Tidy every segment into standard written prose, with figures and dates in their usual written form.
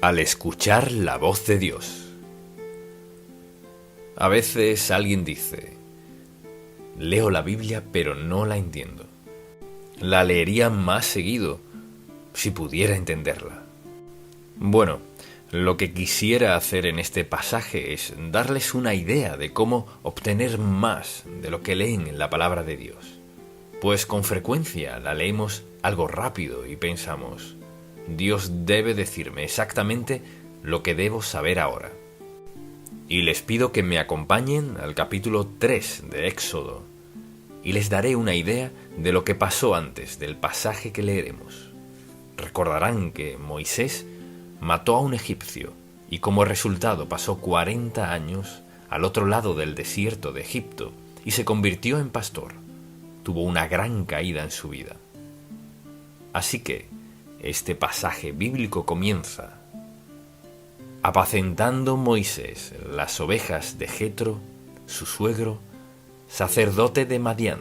Al escuchar la voz de Dios. A veces alguien dice: leo la Biblia pero no la entiendo. La leería más seguido si pudiera entenderla. Bueno, lo que quisiera hacer en este pasaje es darles una idea de cómo obtener más de lo que leen en la palabra de Dios. Pues con frecuencia la leemos algo rápido y pensamos: Dios debe decirme exactamente lo que debo saber ahora. Y les pido que me acompañen al capítulo 3 de Éxodo y les daré una idea de lo que pasó antes del pasaje que leeremos. Recordarán que Moisés mató a un egipcio y como resultado pasó 40 años al otro lado del desierto de Egipto y se convirtió en pastor. Tuvo una gran caída en su vida. Así que este pasaje bíblico comienza: apacentando Moisés las ovejas de Jetro, su suegro, sacerdote de Madián,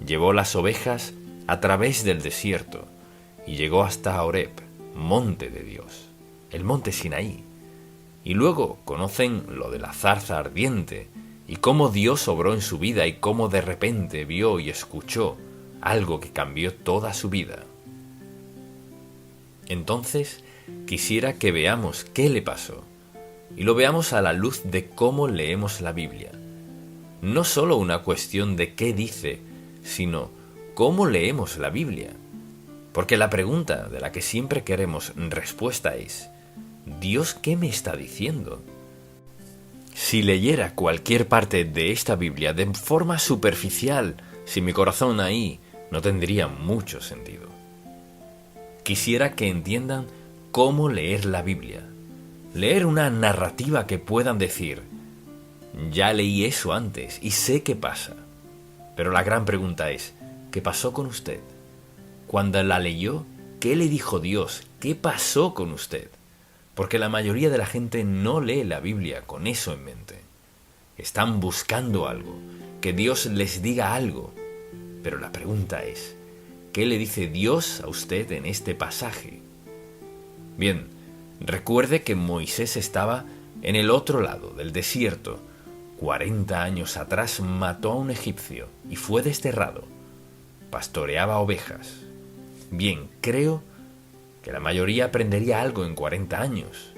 llevó las ovejas a través del desierto y llegó hasta Horeb, monte de Dios, el monte Sinaí. Y luego conocen lo de la zarza ardiente y cómo Dios obró en su vida y cómo de repente vio y escuchó algo que cambió toda su vida. Entonces, quisiera que veamos qué le pasó, y lo veamos a la luz de cómo leemos la Biblia. No solo una cuestión de qué dice, sino cómo leemos la Biblia. Porque la pregunta de la que siempre queremos respuesta es: ¿Dios qué me está diciendo? Si leyera cualquier parte de esta Biblia de forma superficial, sin mi corazón ahí, no tendría mucho sentido. Quisiera que entiendan cómo leer la Biblia. Leer una narrativa que puedan decir: ya leí eso antes y sé qué pasa. Pero la gran pregunta es: ¿qué pasó con usted? Cuando la leyó, ¿qué le dijo Dios? ¿Qué pasó con usted? Porque la mayoría de la gente no lee la Biblia con eso en mente. Están buscando algo, que Dios les diga algo. Pero la pregunta es: ¿qué le dice Dios a usted en este pasaje? Bien, recuerde que Moisés estaba en el otro lado del desierto. 40 años atrás mató a un egipcio y fue desterrado. Pastoreaba ovejas. Bien, creo que la mayoría aprendería algo en 40 años.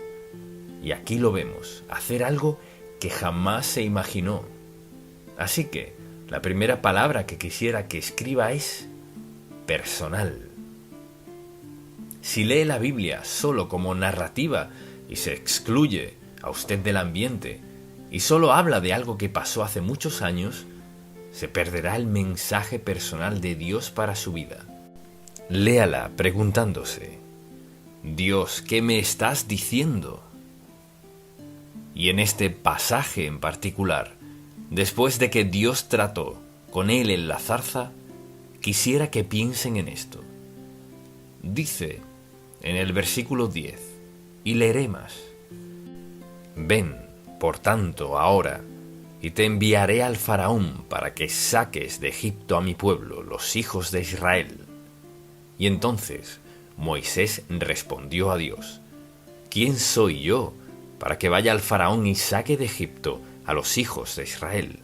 Y aquí lo vemos, hacer algo que jamás se imaginó. Así que la primera palabra que quisiera que escriba es personal. Si lee la Biblia solo como narrativa y se excluye a usted del ambiente y solo habla de algo que pasó hace muchos años, se perderá el mensaje personal de Dios para su vida. Léala preguntándose: Dios, ¿qué me estás diciendo? Y en este pasaje en particular, después de que Dios trató con él en la zarza, quisiera que piensen en esto. Dice en el versículo 10, y leeré más: ven, por tanto, ahora, y te enviaré al faraón para que saques de Egipto a mi pueblo, los hijos de Israel. Y entonces Moisés respondió a Dios: ¿quién soy yo para que vaya al faraón y saque de Egipto a los hijos de Israel?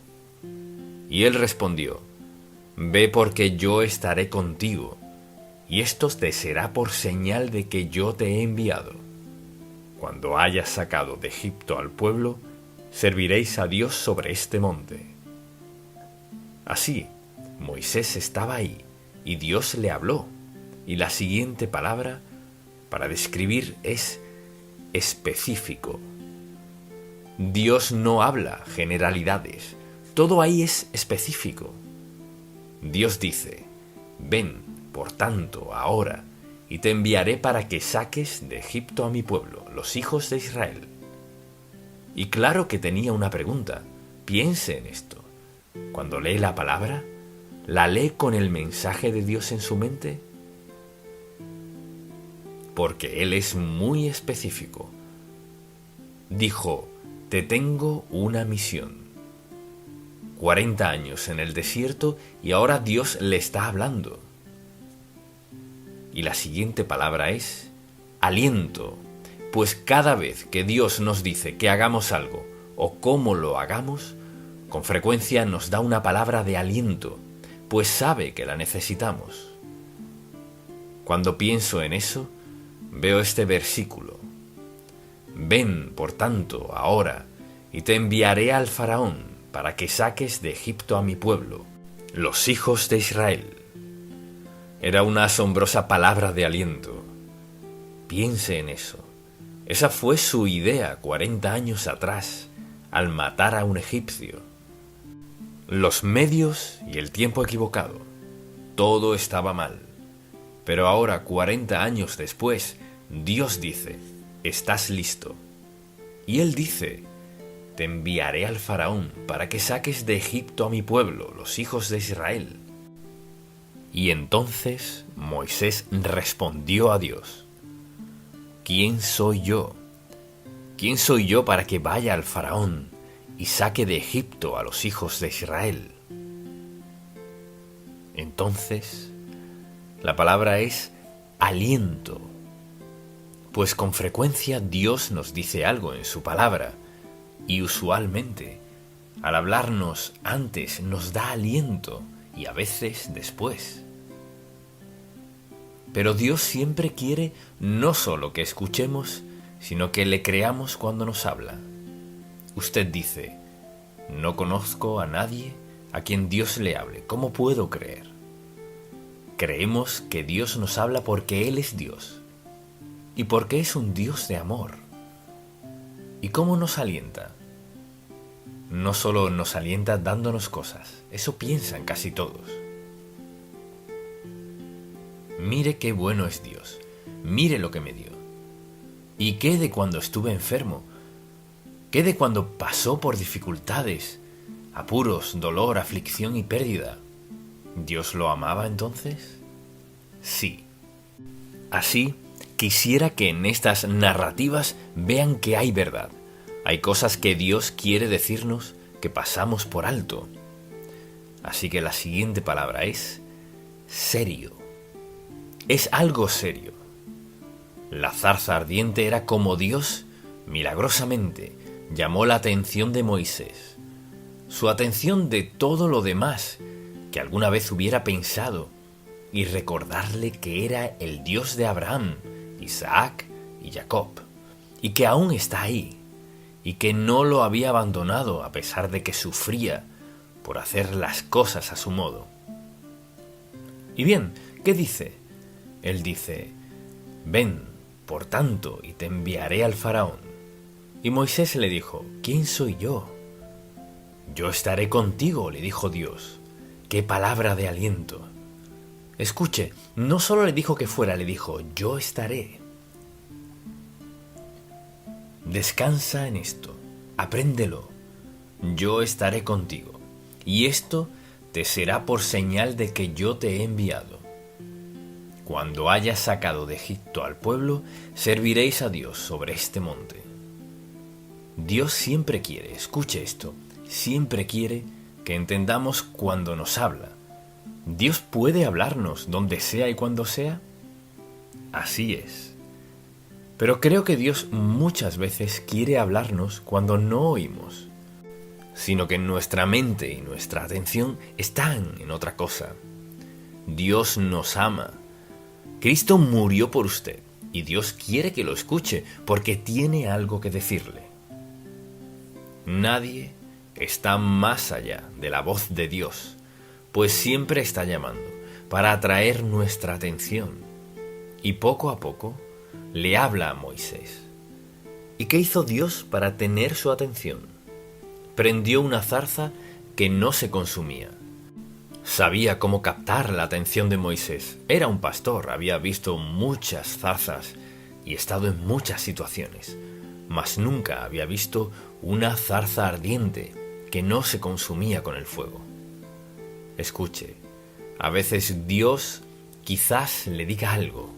Y él respondió: ve, porque yo estaré contigo, y esto te será por señal de que yo te he enviado. Cuando hayas sacado de Egipto al pueblo, serviréis a Dios sobre este monte. Así, Moisés estaba ahí, y Dios le habló, y la siguiente palabra para describir es específico. Dios no habla generalidades, todo ahí es específico. Dios dice: ven, por tanto, ahora, y te enviaré para que saques de Egipto a mi pueblo, los hijos de Israel. Y claro que tenía una pregunta. Piense en esto. Cuando lee la palabra, ¿la lee con el mensaje de Dios en su mente? Porque Él es muy específico. Dijo: te tengo una misión. 40 años en el desierto y ahora Dios le está hablando. Y la siguiente palabra es aliento, pues cada vez que Dios nos dice que hagamos algo o cómo lo hagamos, con frecuencia nos da una palabra de aliento, pues sabe que la necesitamos. Cuando pienso en eso, veo este versículo. Ven, por tanto, ahora, y te enviaré al faraón para que saques de Egipto a mi pueblo, los hijos de Israel. Era una asombrosa palabra de aliento. Piense en eso. Esa fue su idea 40 años atrás, al matar a un egipcio. Los medios y el tiempo equivocado. Todo estaba mal. Pero ahora, 40 años después, Dios dice, estás listo. Y Él dice, te enviaré al faraón para que saques de Egipto a mi pueblo, los hijos de Israel. Y entonces Moisés respondió a Dios, ¿quién soy yo? ¿Quién soy yo para que vaya al faraón y saque de Egipto a los hijos de Israel? Entonces, la palabra es aliento, pues con frecuencia Dios nos dice algo en su palabra, y usualmente, al hablarnos antes nos da aliento y a veces después. Pero Dios siempre quiere no solo que escuchemos, sino que le creamos cuando nos habla. Usted dice, no conozco a nadie a quien Dios le hable. ¿Cómo puedo creer? Creemos que Dios nos habla porque Él es Dios y porque es un Dios de amor. ¿Y cómo nos alienta? No solo nos alienta dándonos cosas, eso piensan casi todos. Mire qué bueno es Dios, mire lo que me dio. ¿Y qué de cuando estuve enfermo? ¿Qué de cuando pasó por dificultades, apuros, dolor, aflicción y pérdida? ¿Dios lo amaba entonces? Sí. Así, quisiera que en estas narrativas vean que hay verdad. Hay cosas que Dios quiere decirnos que pasamos por alto. Así que la siguiente palabra es serio. Es algo serio. La zarza ardiente era como Dios, milagrosamente, llamó la atención de Moisés. Su atención de todo lo demás que alguna vez hubiera pensado y recordarle que era el Dios de Abraham, Isaac y Jacob, y que aún está ahí, y que no lo había abandonado a pesar de que sufría por hacer las cosas a su modo. Y bien, ¿qué dice? Él dice, ven, por tanto, y te enviaré al faraón. Y Moisés le dijo, ¿quién soy yo? Yo estaré contigo, le dijo Dios. ¡Qué palabra de aliento! Escuche, no solo le dijo que fuera, le dijo, yo estaré. Descansa en esto, apréndelo. Yo estaré contigo, y esto te será por señal de que yo te he enviado. Cuando hayas sacado de Egipto al pueblo, serviréis a Dios sobre este monte. Dios siempre quiere, escuche esto, siempre quiere que entendamos cuando nos habla. ¿Dios puede hablarnos donde sea y cuando sea? Así es. Pero creo que Dios muchas veces quiere hablarnos cuando no oímos, sino que nuestra mente y nuestra atención están en otra cosa. Dios nos ama. Cristo murió por usted y Dios quiere que lo escuche porque tiene algo que decirle. Nadie está más allá de la voz de Dios, pues siempre está llamando para atraer nuestra atención. Y poco a poco le habla a Moisés. ¿Y qué hizo Dios para tener su atención? Prendió una zarza que no se consumía. Sabía cómo captar la atención de Moisés. Era un pastor, había visto muchas zarzas y estado en muchas situaciones, mas nunca había visto una zarza ardiente que no se consumía con el fuego. Escuche, a veces Dios quizás le diga algo,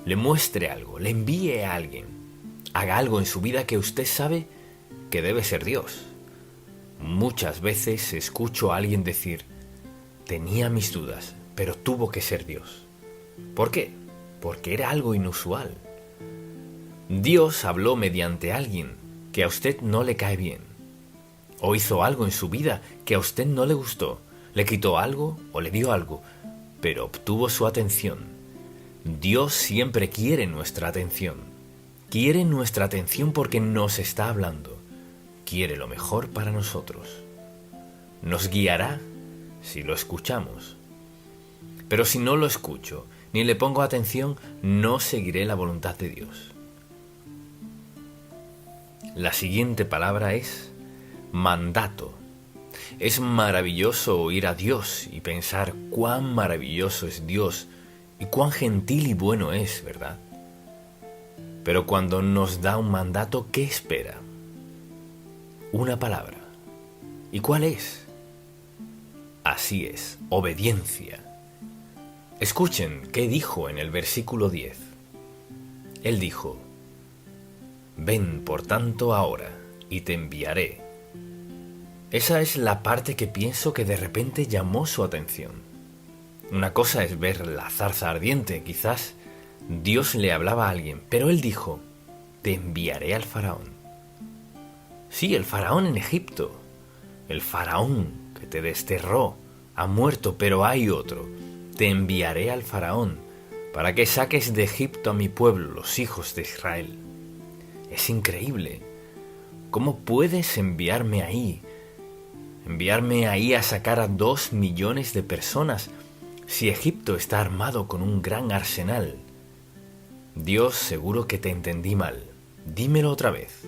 le muestre algo, le envíe a alguien, haga algo en su vida que usted sabe que debe ser Dios. Muchas veces escucho a alguien decir, tenía mis dudas, pero tuvo que ser Dios. ¿Por qué? Porque era algo inusual. Dios habló mediante alguien que a usted no le cae bien, o hizo algo en su vida que a usted no le gustó, le quitó algo o le dio algo, pero obtuvo su atención. Dios siempre quiere nuestra atención. Quiere nuestra atención porque nos está hablando. Quiere lo mejor para nosotros. Nos guiará si lo escuchamos. Pero si no lo escucho, ni le pongo atención, no seguiré la voluntad de Dios. La siguiente palabra es mandato. Es maravilloso oír a Dios y pensar cuán maravilloso es Dios y cuán gentil y bueno es, ¿verdad? Pero cuando nos da un mandato, ¿qué espera? Una palabra. ¿Y cuál es? Así es, obediencia. Escuchen qué dijo en el versículo 10. Él dijo: ven por tanto ahora, y te enviaré. Esa es la parte que pienso que de repente llamó su atención. Una cosa es ver la zarza ardiente, quizás Dios le hablaba a alguien, pero él dijo: te enviaré al faraón. Sí, el faraón en Egipto, el faraón que te desterró, ha muerto, pero hay otro. Te enviaré al faraón para que saques de Egipto a mi pueblo, los hijos de Israel. Es increíble. ¿Cómo puedes enviarme ahí? Enviarme ahí a sacar a 2 millones de personas si Egipto está armado con un gran arsenal. Dios, seguro que te entendí mal. Dímelo otra vez.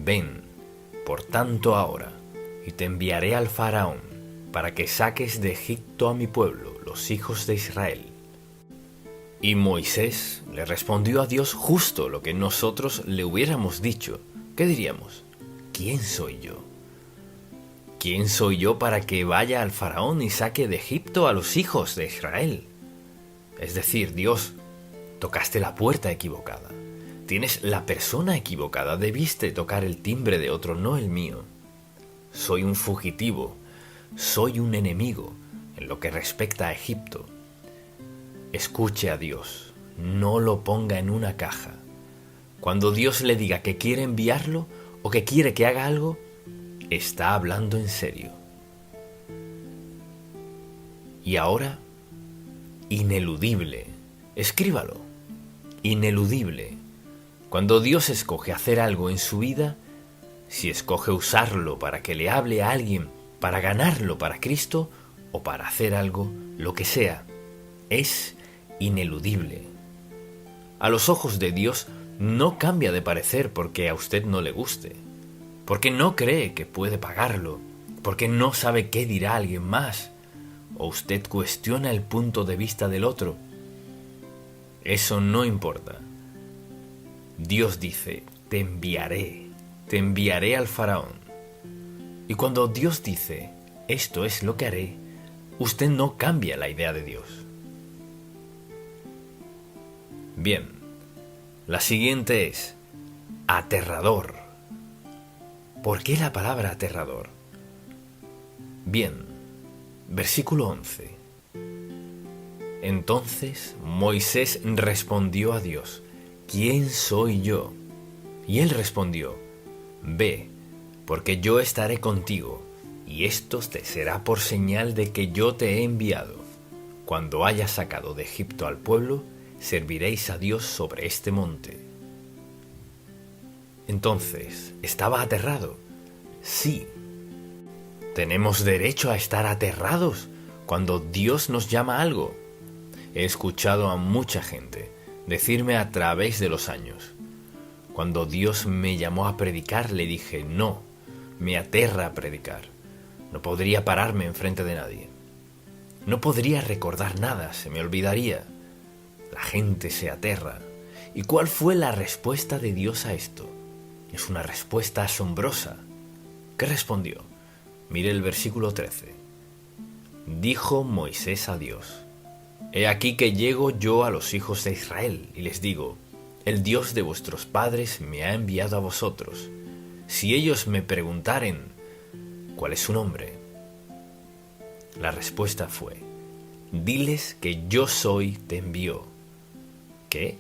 Ven, por tanto ahora, y te enviaré al faraón para que saques de Egipto a mi pueblo, los hijos de Israel. Y Moisés le respondió a Dios justo lo que nosotros le hubiéramos dicho. ¿Qué diríamos? ¿Quién soy yo? ¿Quién soy yo para que vaya al faraón y saque de Egipto a los hijos de Israel? Es decir, Dios, tocaste la puerta equivocada. Tienes la persona equivocada. Debiste tocar el timbre de otro, no el mío. Soy un fugitivo. Soy un enemigo en lo que respecta a Egipto. Escuche a Dios. No lo ponga en una caja. Cuando Dios le diga que quiere enviarlo o que quiere que haga algo, está hablando en serio. Y ahora, ineludible. Escríbalo. Ineludible. Cuando Dios escoge hacer algo en su vida, si escoge usarlo para que le hable a alguien, para ganarlo para Cristo o para hacer algo, lo que sea, es ineludible. A los ojos de Dios no cambia de parecer porque a usted no le guste, porque no cree que puede pagarlo, porque no sabe qué dirá alguien más, o usted cuestiona el punto de vista del otro. Eso no importa. Dios dice: te enviaré al faraón. Y cuando Dios dice: esto es lo que haré, usted no cambia la idea de Dios. Bien, la siguiente es aterrador. ¿Por qué la palabra aterrador? Bien, versículo 11. Entonces Moisés respondió a Dios: ¿quién soy yo? Y él respondió: ve, porque yo estaré contigo, y esto te será por señal de que yo te he enviado. Cuando hayas sacado de Egipto al pueblo, serviréis a Dios sobre este monte. Entonces, ¿estaba aterrado? Sí. ¿Tenemos derecho a estar aterrados cuando Dios nos llama a algo? He escuchado a mucha gente decirme a través de los años: cuando Dios me llamó a predicar, le dije: no, me aterra predicar. No podría pararme enfrente de nadie. No podría recordar nada, se me olvidaría. La gente se aterra. ¿Y cuál fue la respuesta de Dios a esto? Es una respuesta asombrosa. ¿Qué respondió? Mire el versículo 13. Dijo Moisés a Dios: he aquí que llego yo a los hijos de Israel y les digo: el Dios de vuestros padres me ha enviado a vosotros. Si ellos me preguntaren: ¿cuál es su nombre? La respuesta fue: diles que yo soy te envió. ¿Qué?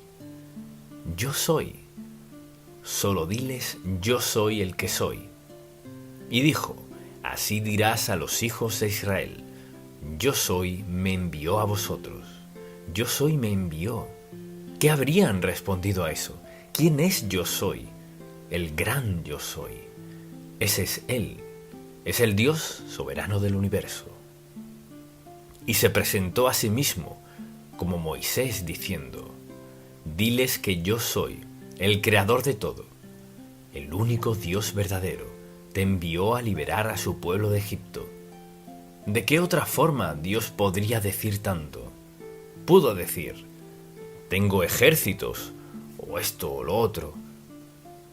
yo soy. Solo diles, yo soy el que soy. Y dijo, así dirás a los hijos de Israel, yo soy, me envió a vosotros. Yo soy, me envió. ¿Qué habrían respondido a eso? ¿Quién es yo soy? El gran yo soy. Ese es Él. Es el Dios soberano del universo. Y se presentó a sí mismo como Moisés diciendo, diles que yo soy el creador de todo, el único Dios verdadero, te envió a liberar a su pueblo de Egipto. ¿De qué otra forma Dios podría decir tanto? Pudo decir, tengo ejércitos, o esto o lo otro.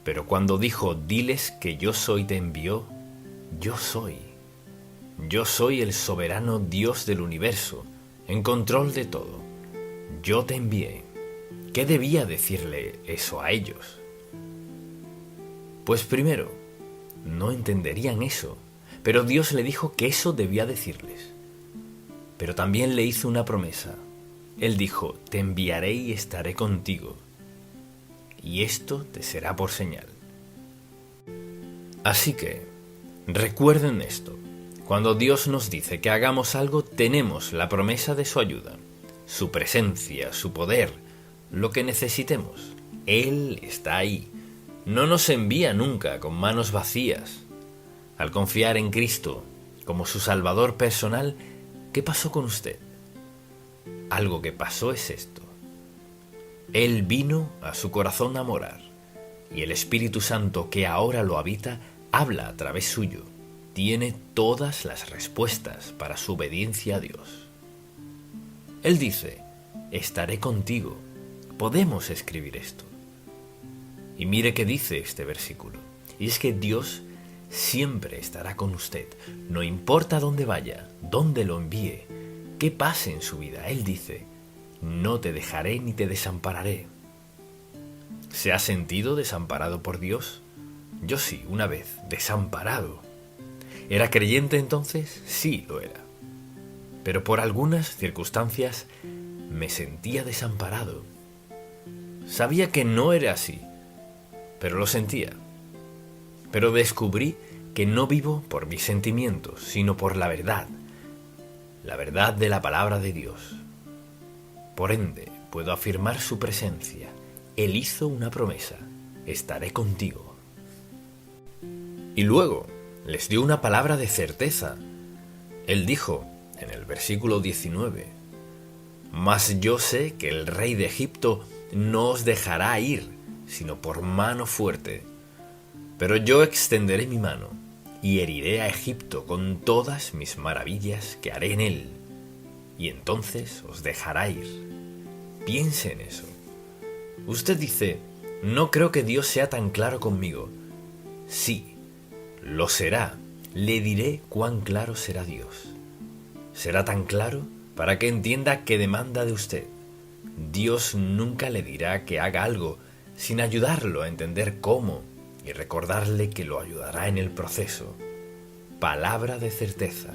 Pero cuando dijo, diles que yo soy te envió, yo soy. Yo soy el soberano Dios del universo, en control de todo. Yo te envié. ¿Qué debía decirle eso a ellos? Pues primero, no entenderían eso, pero Dios le dijo que eso debía decirles. Pero también le hizo una promesa. Él dijo, te enviaré y estaré contigo, y esto te será por señal. Así que, recuerden esto, cuando Dios nos dice que hagamos algo, tenemos la promesa de su ayuda, su presencia, su poder, lo que necesitemos. Él está ahí, no nos envía nunca con manos vacías. Al confiar en Cristo como su Salvador personal, ¿qué pasó con usted? Algo que pasó es esto. Él vino a su corazón a morar, y el Espíritu Santo que ahora lo habita, habla a través suyo. Tiene todas las respuestas para su obediencia a Dios. Él dice, estaré contigo. Podemos escribir esto. Y mire qué dice este versículo. Y es que Dios siempre estará con usted, no importa dónde vaya, dónde lo envíe, qué pase en su vida. Él dice, no te dejaré ni te desampararé. ¿Se ha sentido desamparado por Dios? Yo sí, una vez, desamparado. ¿Era creyente entonces? Sí, lo era. Pero por algunas circunstancias me sentía desamparado. Sabía que no era así, pero lo sentía. Pero descubrí que no vivo por mis sentimientos, sino por la verdad de la palabra de Dios. Por ende, puedo afirmar su presencia. Él hizo una promesa, estaré contigo. Y luego les dio una palabra de certeza. Él dijo, en el versículo 19, mas yo sé que el rey de Egipto no os dejará ir, sino por mano fuerte. Pero yo extenderé mi mano y heriré a Egipto con todas mis maravillas que haré en él, y entonces os dejará ir. Piense en eso. Usted dice, no creo que Dios sea tan claro conmigo. Sí, lo será. Le diré cuán claro será Dios. Será tan claro para que entienda qué demanda de usted. Dios nunca le dirá que haga algo sin ayudarlo a entender cómo y recordarle que lo ayudará en el proceso. Palabra de certeza.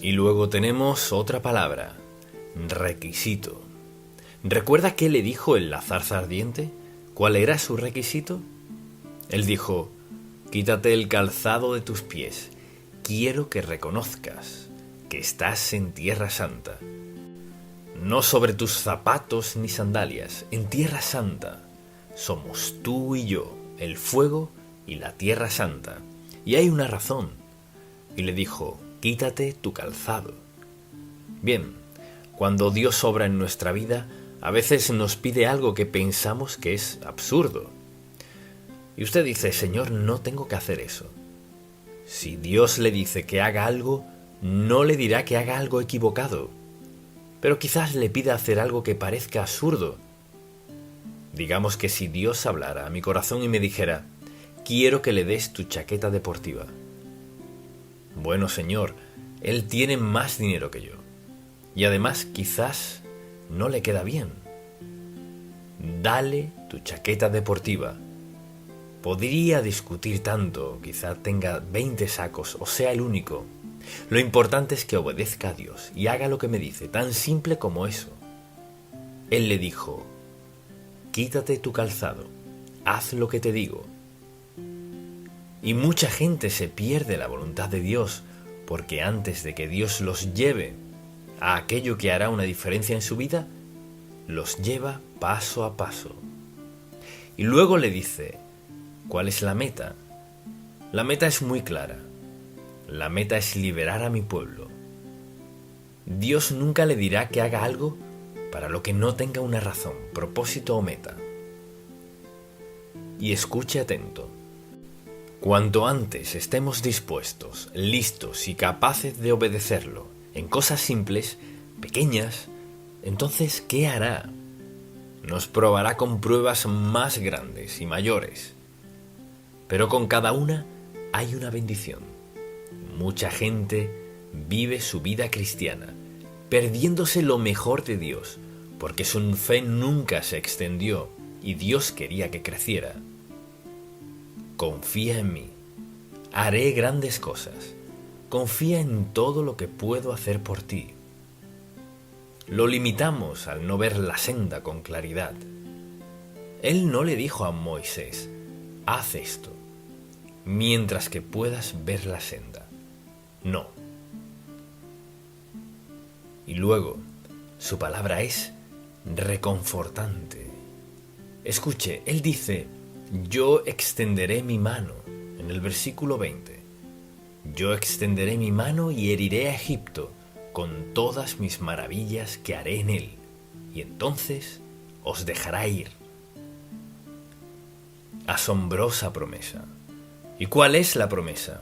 Y luego tenemos otra palabra, requisito. ¿Recuerda qué le dijo en la zarza ardiente? ¿Cuál era su requisito? Él dijo, quítate el calzado de tus pies. Quiero que reconozcas que estás en tierra santa. No sobre tus zapatos ni sandalias, en tierra santa. Somos tú y yo, el fuego y la tierra santa. Y hay una razón. Y le dijo, quítate tu calzado. Bien, cuando Dios obra en nuestra vida, a veces nos pide algo que pensamos que es absurdo. Y usted dice, Señor, no tengo que hacer eso. Si Dios le dice que haga algo, no le dirá que haga algo equivocado. Pero quizás le pida hacer algo que parezca absurdo. Digamos que si Dios hablara a mi corazón y me dijera, quiero que le des tu chaqueta deportiva. Bueno, Señor, Él tiene más dinero que yo. Y además quizás no le queda bien. Dale tu chaqueta deportiva. Podría discutir tanto, quizá tenga 20 sacos o sea el único. Lo importante es que obedezca a Dios y haga lo que me dice, tan simple como eso. Él le dijo, quítate tu calzado, haz lo que te digo. Y mucha gente se pierde la voluntad de Dios, porque antes de que Dios los lleve a aquello que hará una diferencia en su vida, los lleva paso a paso. Y luego le dice, ¿cuál es la meta? La meta es muy clara. La meta es liberar a mi pueblo. Dios nunca le dirá que haga algo para lo que no tenga una razón, propósito o meta. Y escuche atento. Cuanto antes estemos dispuestos, listos y capaces de obedecerlo en cosas simples, pequeñas, entonces, ¿qué hará? Nos probará con pruebas más grandes y mayores. Pero con cada una hay una bendición. Mucha gente vive su vida cristiana, perdiéndose lo mejor de Dios, porque su fe nunca se extendió y Dios quería que creciera. Confía en mí. Haré grandes cosas. Confía en todo lo que puedo hacer por ti. Lo limitamos al no ver la senda con claridad. Él no le dijo a Moisés, haz esto, mientras que puedas ver la senda. No. Y luego, su palabra es reconfortante. Escuche, él dice, yo extenderé mi mano, en el versículo 20. Yo extenderé mi mano y heriré a Egipto con todas mis maravillas que haré en él, y entonces os dejará ir. Asombrosa promesa. ¿Y cuál es la promesa?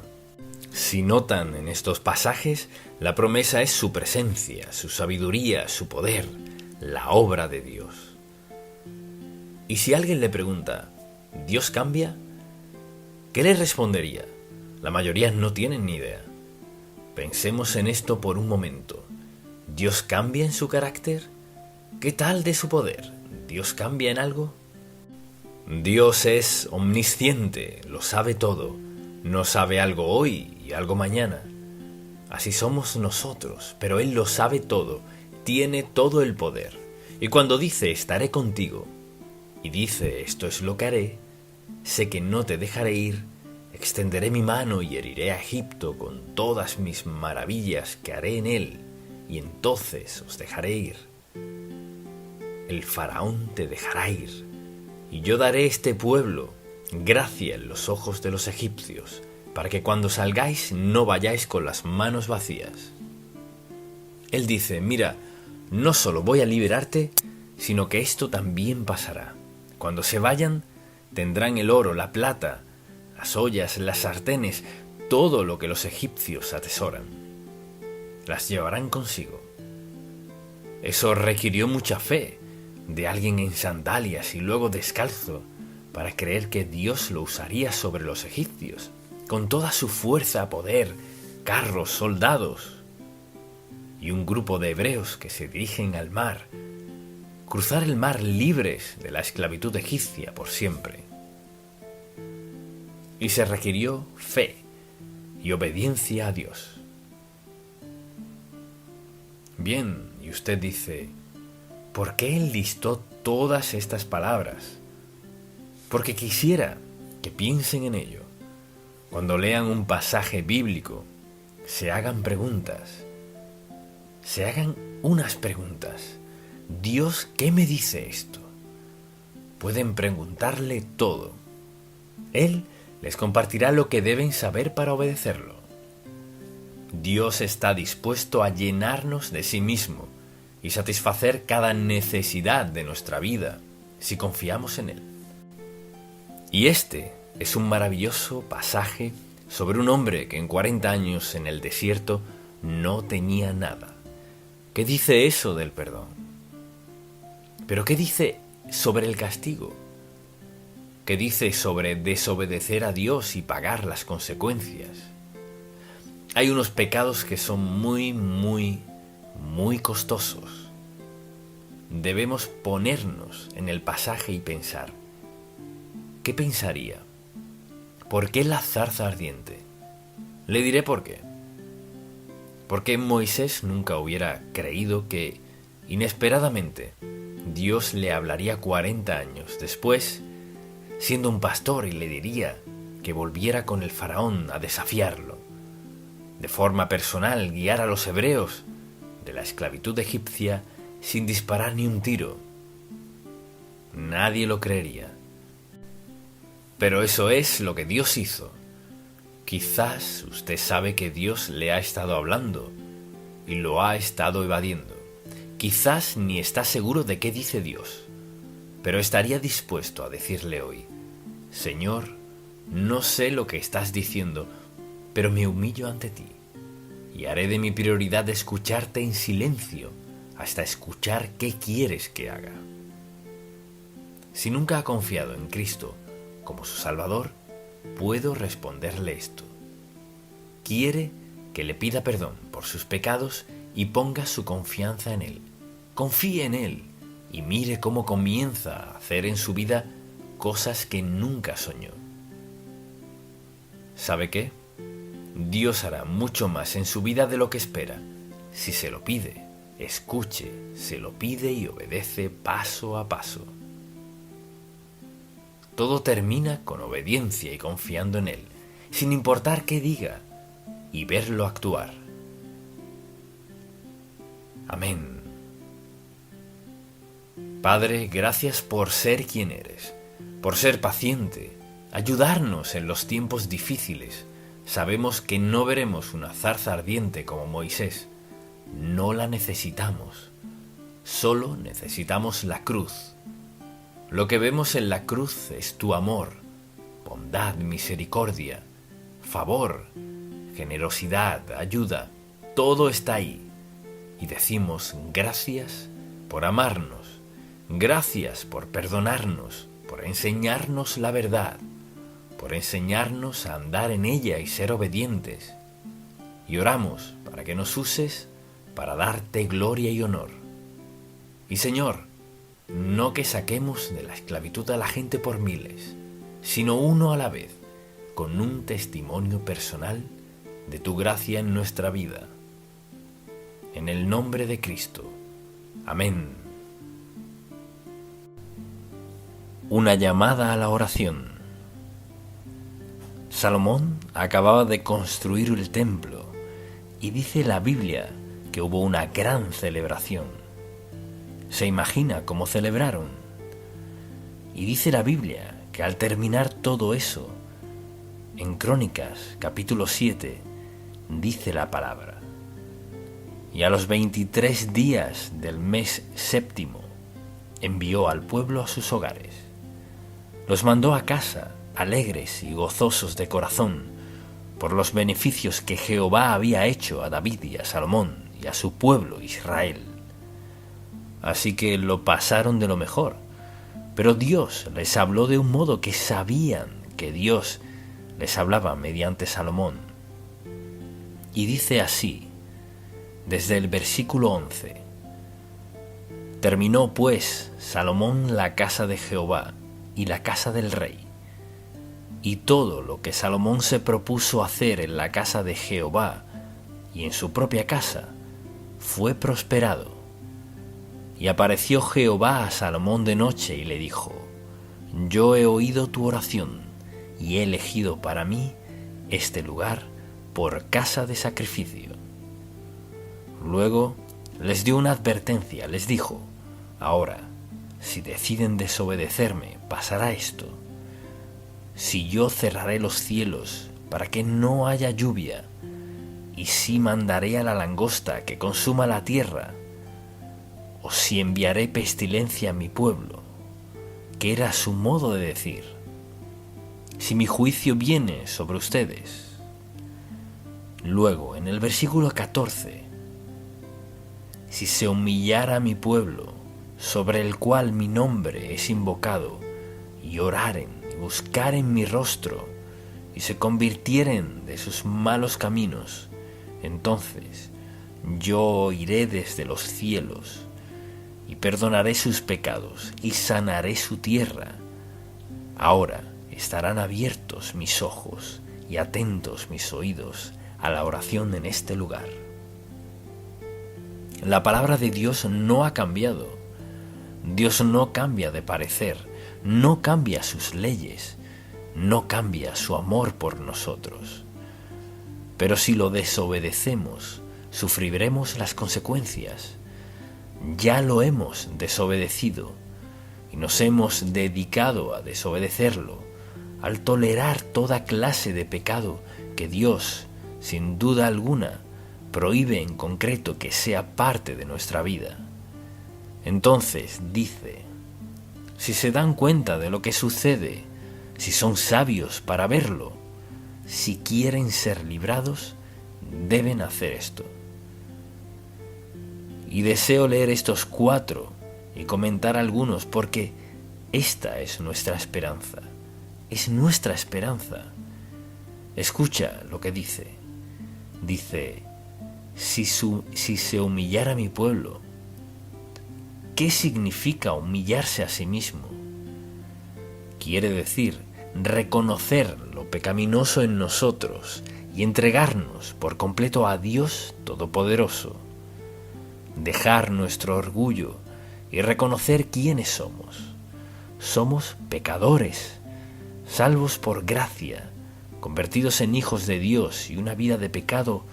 Si notan en estos pasajes, la promesa es su presencia, su sabiduría, su poder, la obra de Dios. Y si alguien le pregunta, ¿Dios cambia? ¿Qué le respondería? La mayoría no tienen ni idea. Pensemos en esto por un momento. ¿Dios cambia en su carácter? ¿Qué tal de su poder? ¿Dios cambia en algo? Dios es omnisciente, lo sabe todo. No sabe algo hoy y algo mañana. Así somos nosotros, pero Él lo sabe todo, tiene todo el poder. Y cuando dice, estaré contigo, y dice, esto es lo que haré, sé que no te dejaré ir, extenderé mi mano y heriré a Egipto con todas mis maravillas que haré en él, y entonces os dejaré ir. El faraón te dejará ir, y yo daré este pueblo gracia en los ojos de los egipcios, para que cuando salgáis no vayáis con las manos vacías. Él dice, mira, no solo voy a liberarte, sino que esto también pasará. Cuando se vayan, tendrán el oro, la plata, las ollas, las sartenes, todo lo que los egipcios atesoran. Las llevarán consigo. Eso requirió mucha fe de alguien en sandalias y luego descalzo para creer que Dios lo usaría sobre los egipcios, con toda su fuerza, poder, carros, soldados y un grupo de hebreos que se dirigen al mar, cruzar el mar libres de la esclavitud egipcia por siempre. Y se requirió fe y obediencia a Dios. Bien, y usted dice, ¿por qué él listó todas estas palabras? Porque quisiera que piensen en ello. Cuando lean un pasaje bíblico, se hagan preguntas. Se hagan unas preguntas. Dios, ¿qué me dice esto? Pueden preguntarle todo. Él les compartirá lo que deben saber para obedecerlo. Dios está dispuesto a llenarnos de sí mismo y satisfacer cada necesidad de nuestra vida si confiamos en Él. Y este es un maravilloso pasaje sobre un hombre que en 40 años en el desierto no tenía nada. ¿Qué dice eso del perdón? ¿Pero qué dice sobre el castigo? ¿Qué dice sobre desobedecer a Dios y pagar las consecuencias? Hay unos pecados que son muy costosos. Debemos ponernos en el pasaje y pensar, ¿qué pensaría? ¿Por qué la zarza ardiente? Le diré por qué. Porque Moisés nunca hubiera creído que, inesperadamente, Dios le hablaría 40 años después, siendo un pastor, y le diría que volviera con el faraón a desafiarlo. De forma personal, guiar a los hebreos de la esclavitud egipcia sin disparar ni un tiro. Nadie lo creería. Pero eso es lo que Dios hizo. Quizás usted sabe que Dios le ha estado hablando y lo ha estado evadiendo. Quizás ni está seguro de qué dice Dios, pero estaría dispuesto a decirle hoy: Señor, no sé lo que estás diciendo, pero me humillo ante ti y haré de mi prioridad escucharte en silencio hasta escuchar qué quieres que haga. Si nunca ha confiado en Cristo como su Salvador, puedo responderle esto. Quiere que le pida perdón por sus pecados y ponga su confianza en Él. Confíe en Él y mire cómo comienza a hacer en su vida cosas que nunca soñó. ¿Sabe qué? Dios hará mucho más en su vida de lo que espera, si se lo pide, escuche, se lo pide y obedece paso a paso. Todo termina con obediencia y confiando en Él, sin importar qué diga, y verlo actuar. Amén. Padre, gracias por ser quien eres, por ser paciente, ayudarnos en los tiempos difíciles. Sabemos que no veremos una zarza ardiente como Moisés. No la necesitamos. Solo necesitamos la cruz. Lo que vemos en la cruz es tu amor, bondad, misericordia, favor, generosidad, ayuda. Todo está ahí. Y decimos gracias por amarnos, gracias por perdonarnos, por enseñarnos la verdad, por enseñarnos a andar en ella y ser obedientes. Y oramos para que nos uses para darte gloria y honor. Y Señor, no que saquemos de la esclavitud a la gente por miles, sino uno a la vez, con un testimonio personal de tu gracia en nuestra vida. En el nombre de Cristo. Amén. Una llamada a la oración. Salomón acababa de construir el templo y dice la Biblia que hubo una gran celebración. ¿Se imagina cómo celebraron? Y dice la Biblia que al terminar todo eso, en Crónicas capítulo 7, dice la palabra: y a los 23 días del mes séptimo envió al pueblo a sus hogares. Los mandó a casa, alegres y gozosos de corazón, por los beneficios que Jehová había hecho a David y a Salomón y a su pueblo Israel. Así que lo pasaron de lo mejor, pero Dios les habló de un modo que sabían que Dios les hablaba mediante Salomón. Y dice así, desde el versículo 11: terminó pues Salomón la casa de Jehová y la casa del rey, y todo lo que Salomón se propuso hacer en la casa de Jehová y en su propia casa fue prosperado. Y apareció Jehová a Salomón de noche y le dijo: yo he oído tu oración y he elegido para mí este lugar por casa de sacrificio. Luego les dio una advertencia, les dijo: ahora, si deciden desobedecerme, pasará esto. Si yo cerraré los cielos para que no haya lluvia, y si mandaré a la langosta que consuma la tierra, o si enviaré pestilencia a mi pueblo, que era su modo de decir, si mi juicio viene sobre ustedes. Luego, en el versículo 14, si se humillara mi pueblo, sobre el cual mi nombre es invocado, y oraren y buscaren mi rostro, y se convirtieren de sus malos caminos, entonces yo oiré desde los cielos, y perdonaré sus pecados, y sanaré su tierra. Ahora estarán abiertos mis ojos, y atentos mis oídos a la oración en este lugar. La palabra de Dios no ha cambiado. Dios no cambia de parecer, no cambia sus leyes, no cambia su amor por nosotros. Pero si lo desobedecemos, sufriremos las consecuencias. Ya lo hemos desobedecido y nos hemos dedicado a desobedecerlo, al tolerar toda clase de pecado que Dios, sin duda alguna, prohíbe en concreto que sea parte de nuestra vida. Entonces dice, si se dan cuenta de lo que sucede, si son sabios para verlo, si quieren ser librados, deben hacer esto. Y deseo leer estos 4 y comentar algunos porque esta es nuestra esperanza. Es nuestra esperanza. Escucha lo que dice. Dice, si se humillara mi pueblo. ¿Qué significa humillarse a sí mismo? Quiere decir reconocer lo pecaminoso en nosotros y entregarnos por completo a Dios Todopoderoso. Dejar nuestro orgullo y reconocer quiénes somos. Somos pecadores, salvos por gracia, convertidos en hijos de Dios, y una vida de pecado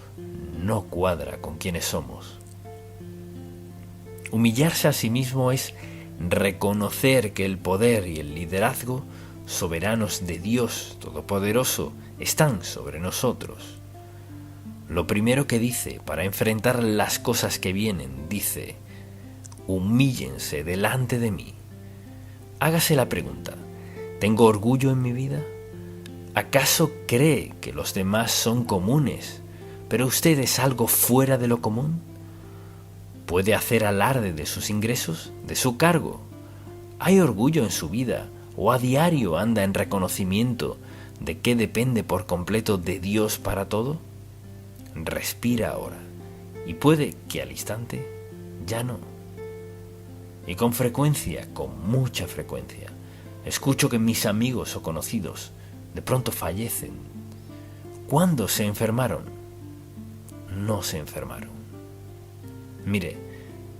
no cuadra con quienes somos. Humillarse a sí mismo es reconocer que el poder y el liderazgo soberanos de Dios Todopoderoso están sobre nosotros. Lo primero que dice para enfrentar las cosas que vienen, dice, humíllense delante de mí. Hágase la pregunta, ¿tengo orgullo en mi vida? ¿Acaso cree que los demás son comunes, pero usted es algo fuera de lo común? ¿Puede hacer alarde de sus ingresos, de su cargo? ¿Hay orgullo en su vida o a diario anda en reconocimiento de que depende por completo de Dios para todo? Respira ahora y puede que al instante ya no. Y con frecuencia, con mucha frecuencia, escucho que mis amigos o conocidos de pronto fallecen. ¿Cuándo se enfermaron? No se enfermaron. Mire,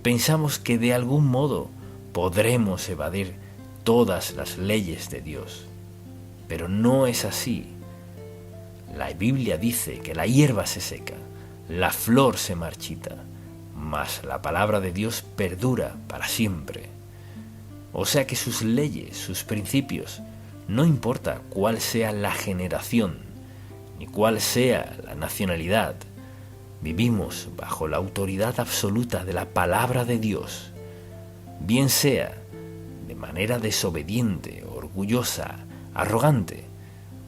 pensamos que de algún modo podremos evadir todas las leyes de Dios, pero no es así. La Biblia dice que la hierba se seca, la flor se marchita, mas la palabra de Dios perdura para siempre. O sea que sus leyes, sus principios, no importa cuál sea la generación, ni cuál sea la nacionalidad, vivimos bajo la autoridad absoluta de la palabra de Dios, bien sea de manera desobediente, orgullosa, arrogante,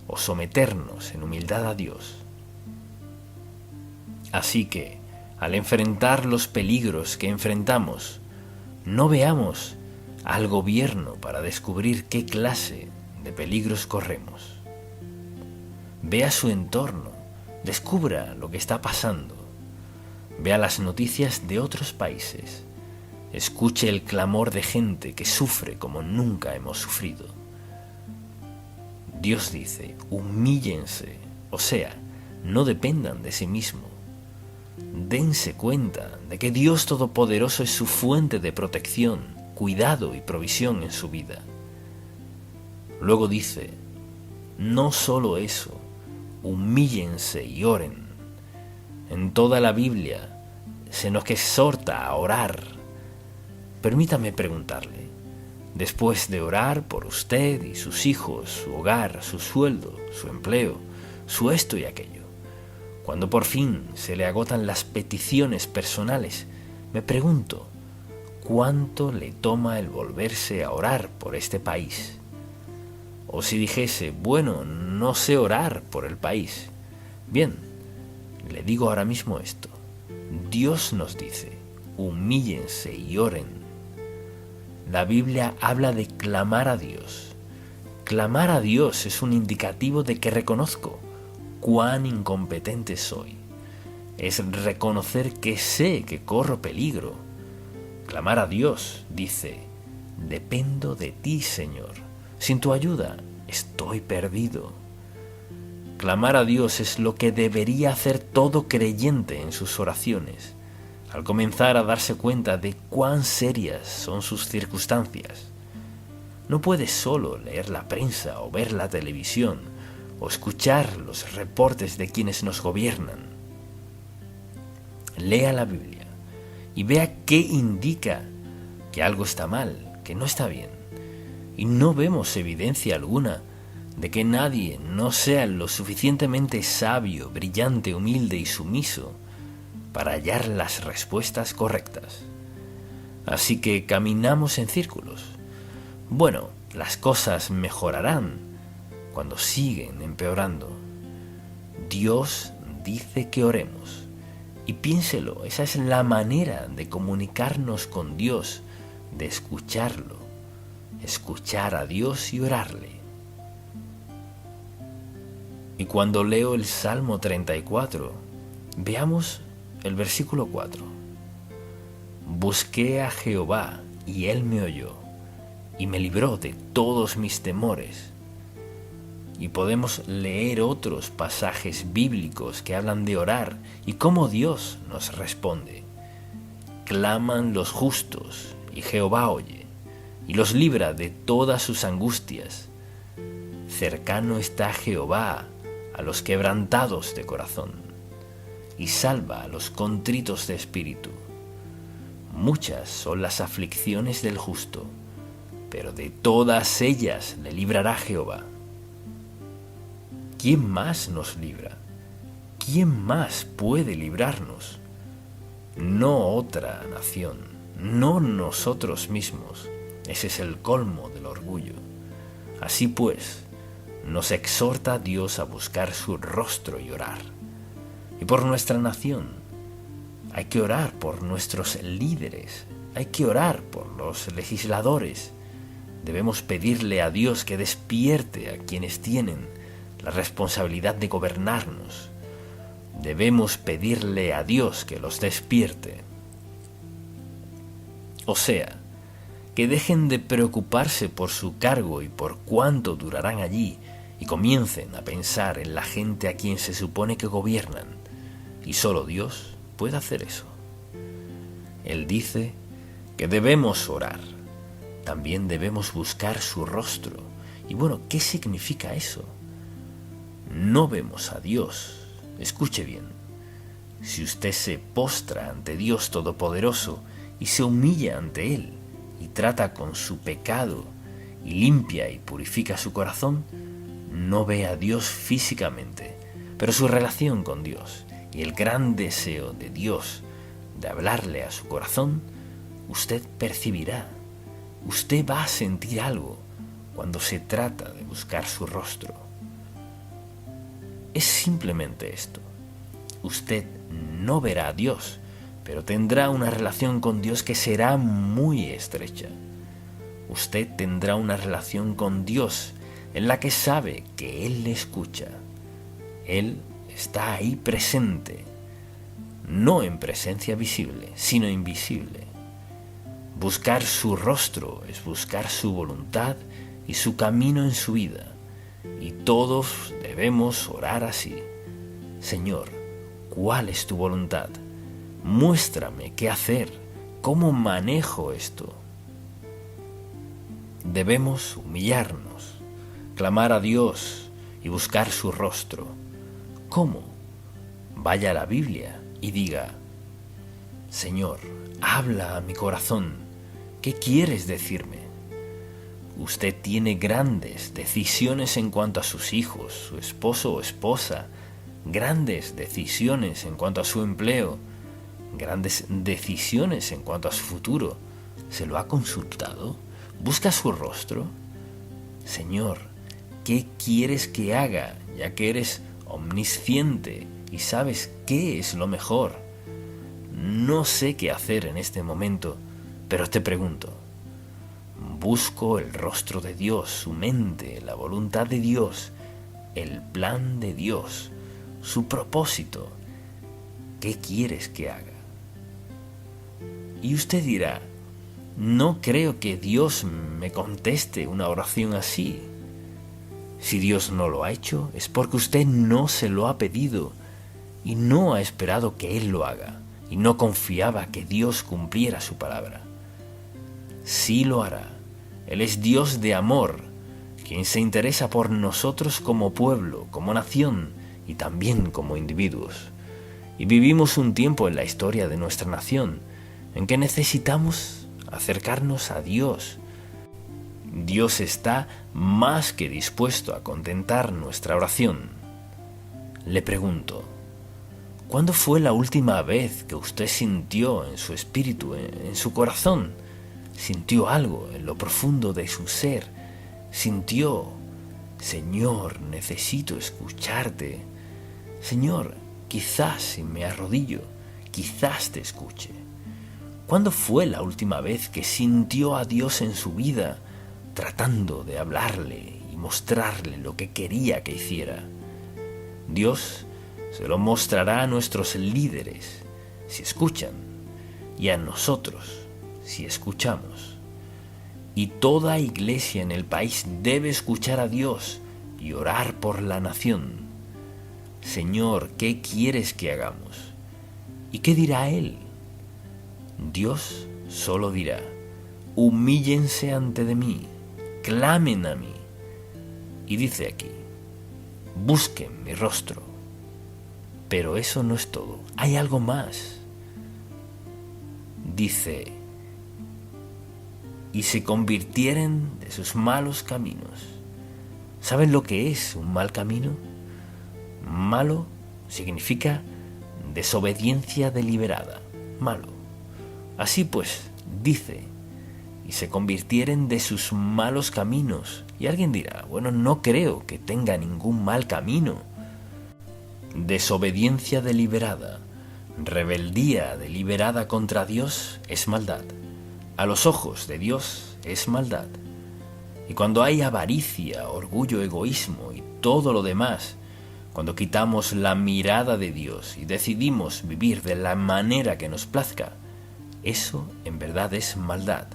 o someternos en humildad a Dios. Así que, al enfrentar los peligros que enfrentamos, no veamos al gobierno para descubrir qué clase de peligros corremos. Vea su entorno, descubra lo que está pasando, vea las noticias de otros países, escuche el clamor de gente que sufre como nunca hemos sufrido. Dios dice, humíllense, o sea, no dependan de sí mismo. Dense cuenta de que Dios Todopoderoso es su fuente de protección, cuidado y provisión en su vida. Luego dice, no solo eso, humíllense y oren. En toda la Biblia se nos exhorta a orar. Permítame preguntarle, después de orar por usted y sus hijos, su hogar, su sueldo, su empleo, su esto y aquello, cuando por fin se le agotan las peticiones personales, me pregunto, ¿cuánto le toma el volverse a orar por este país? O si dijese, bueno, no sé orar por el país. Bien, le digo ahora mismo esto. Dios nos dice, humíllense y oren. La Biblia habla de clamar a Dios. Clamar a Dios es un indicativo de que reconozco cuán incompetente soy. Es reconocer que sé que corro peligro. Clamar a Dios dice, dependo de ti, Señor. Sin tu ayuda estoy perdido. Clamar a Dios es lo que debería hacer todo creyente en sus oraciones, al comenzar a darse cuenta de cuán serias son sus circunstancias. No puede solo leer la prensa o ver la televisión o escuchar los reportes de quienes nos gobiernan. Lea la Biblia y vea qué indica que algo está mal, que no está bien. Y no vemos evidencia alguna de que nadie no sea lo suficientemente sabio, brillante, humilde y sumiso para hallar las respuestas correctas. Así que caminamos en círculos. Bueno, las cosas mejorarán cuando siguen empeorando. Dios dice que oremos. Y piénselo, esa es la manera de comunicarnos con Dios, de escucharlo, escuchar a Dios y orarle. Y cuando leo el Salmo 34, veamos el versículo 4. Busqué a Jehová y Él me oyó y me libró de todos mis temores. Y podemos leer otros pasajes bíblicos que hablan de orar y cómo Dios nos responde. Claman los justos y Jehová oye y los libra de todas sus angustias. Cercano está Jehová a los quebrantados de corazón y salva a los contritos de espíritu. Muchas son las aflicciones del justo, pero de todas ellas le librará Jehová. ¿Quién más nos libra? ¿Quién más puede librarnos? No otra nación, no nosotros mismos. Ese es el colmo del orgullo. Así pues, nos exhorta Dios a buscar su rostro y orar. Y por nuestra nación, hay que orar por nuestros líderes, hay que orar por los legisladores. Debemos pedirle a Dios que despierte a quienes tienen la responsabilidad de gobernarnos. Debemos pedirle a Dios que los despierte. O sea, que dejen de preocuparse por su cargo y por cuánto durarán allí y comiencen a pensar en la gente a quien se supone que gobiernan. Y solo Dios puede hacer eso. Él dice que debemos orar. También debemos buscar su rostro. Y bueno, ¿qué significa eso? No vemos a Dios. Escuche bien. Si usted se postra ante Dios Todopoderoso y se humilla ante Él y trata con su pecado y limpia y purifica su corazón, no ve a Dios físicamente, pero su relación con Dios y el gran deseo de Dios de hablarle a su corazón, usted percibirá. Usted va a sentir algo cuando se trata de buscar su rostro. Es simplemente esto. Usted no verá a Dios, pero tendrá una relación con Dios que será muy estrecha. Usted tendrá una relación con Dios en la que sabe que Él le escucha. Él está ahí presente, no en presencia visible, sino invisible. Buscar su rostro es buscar su voluntad y su camino en su vida. Y todos debemos orar así. Señor, ¿cuál es tu voluntad? Muéstrame qué hacer, cómo manejo esto. Debemos humillarnos, clamar a Dios y buscar su rostro. ¿Cómo? Vaya a la Biblia y diga: Señor, habla a mi corazón. ¿Qué quieres decirme? Usted tiene grandes decisiones en cuanto a sus hijos, su esposo o esposa, grandes decisiones en cuanto a su empleo, grandes decisiones en cuanto a su futuro. ¿Se lo ha consultado? ¿Busca su rostro? Señor, ¿qué quieres que haga, ya que eres omnisciente y sabes qué es lo mejor? No sé qué hacer en este momento, pero te pregunto, busco el rostro de Dios, su mente, la voluntad de Dios, el plan de Dios, su propósito. ¿Qué quieres que haga? Y usted dirá: no creo que Dios me conteste una oración así. Si Dios no lo ha hecho, es porque usted no se lo ha pedido y no ha esperado que Él lo haga. y no confiaba que Dios cumpliera su palabra. Sí lo hará. Él es Dios de amor, quien se interesa por nosotros como pueblo, como nación y también como individuos. Y vivimos un tiempo en la historia de nuestra nación en que necesitamos acercarnos a Dios. Dios está más que dispuesto a contentar nuestra oración. Le pregunto, ¿cuándo fue la última vez que usted sintió en su espíritu, en su corazón, sintió algo en lo profundo de su ser? Sintió, Señor, necesito escucharte. Señor, quizás si me arrodillo, quizás te escuche. ¿Cuándo fue la última vez que sintió a Dios en su vida, tratando de hablarle y mostrarle lo que quería que hiciera? Dios se lo mostrará a nuestros líderes si escuchan y a nosotros si escuchamos. Y toda iglesia en el país debe escuchar a Dios y orar por la nación. Señor, ¿qué quieres que hagamos? ¿Y qué dirá Él? Dios solo dirá, humíllense ante de mí, clamen a mí. Y dice aquí, busquen mi rostro. Pero eso no es todo, hay algo más. Dice, y se convirtieren de sus malos caminos. ¿Saben lo que es un mal camino? Malo significa desobediencia deliberada, malo. Así pues, dice, y se convirtieren de sus malos caminos. Y alguien dirá, bueno, no creo que tenga ningún mal camino. Desobediencia deliberada, rebeldía deliberada contra Dios es maldad. A los ojos de Dios es maldad. Y cuando hay avaricia, orgullo, egoísmo y todo lo demás, cuando quitamos la mirada de Dios y decidimos vivir de la manera que nos plazca, eso en verdad es maldad.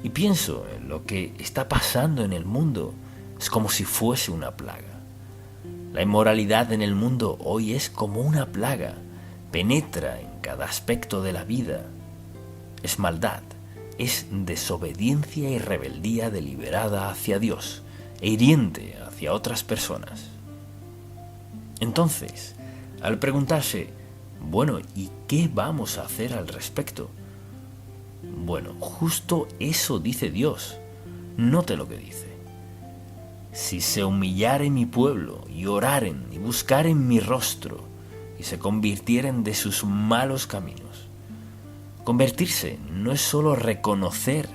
Y pienso en lo que está pasando en el mundo, es como si fuese una plaga. La inmoralidad en el mundo hoy es como una plaga, penetra en cada aspecto de la vida. Es maldad, es desobediencia y rebeldía deliberada hacia Dios e hiriente hacia otras personas. Entonces, al preguntarse, bueno, ¿y qué vamos a hacer al respecto? Bueno, justo eso dice Dios. Note lo que dice. Si se humillare mi pueblo y oraren y buscaren mi rostro y se convirtieren de sus malos caminos. Convertirse no es solo reconocer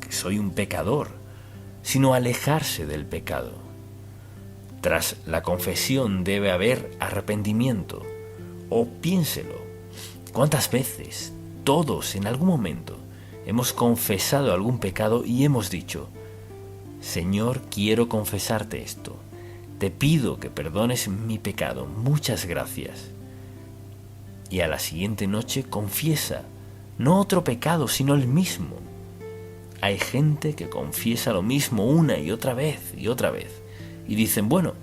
que soy un pecador, sino alejarse del pecado. Tras la confesión debe haber arrepentimiento. O piénselo, ¿cuántas veces todos en algún momento hemos confesado algún pecado y hemos dicho, Señor, quiero confesarte esto, te pido que perdones mi pecado, muchas gracias? Y a la siguiente noche confiesa, no otro pecado, sino el mismo. Hay gente que confiesa lo mismo una y otra vez, y dicen, bueno,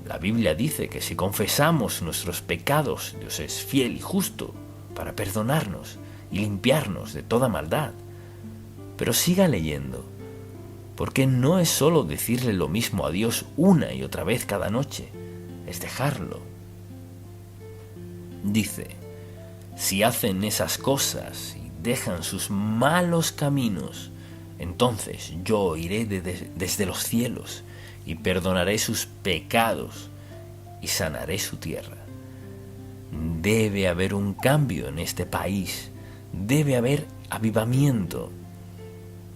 la Biblia dice que si confesamos nuestros pecados, Dios es fiel y justo para perdonarnos y limpiarnos de toda maldad. Pero siga leyendo, porque no es solo decirle lo mismo a Dios una y otra vez cada noche, es dejarlo. Dice, si hacen esas cosas y dejan sus malos caminos, entonces yo oiré desde los cielos y perdonaré sus pecados y sanaré su tierra. Debe haber un cambio en este país, debe haber avivamiento.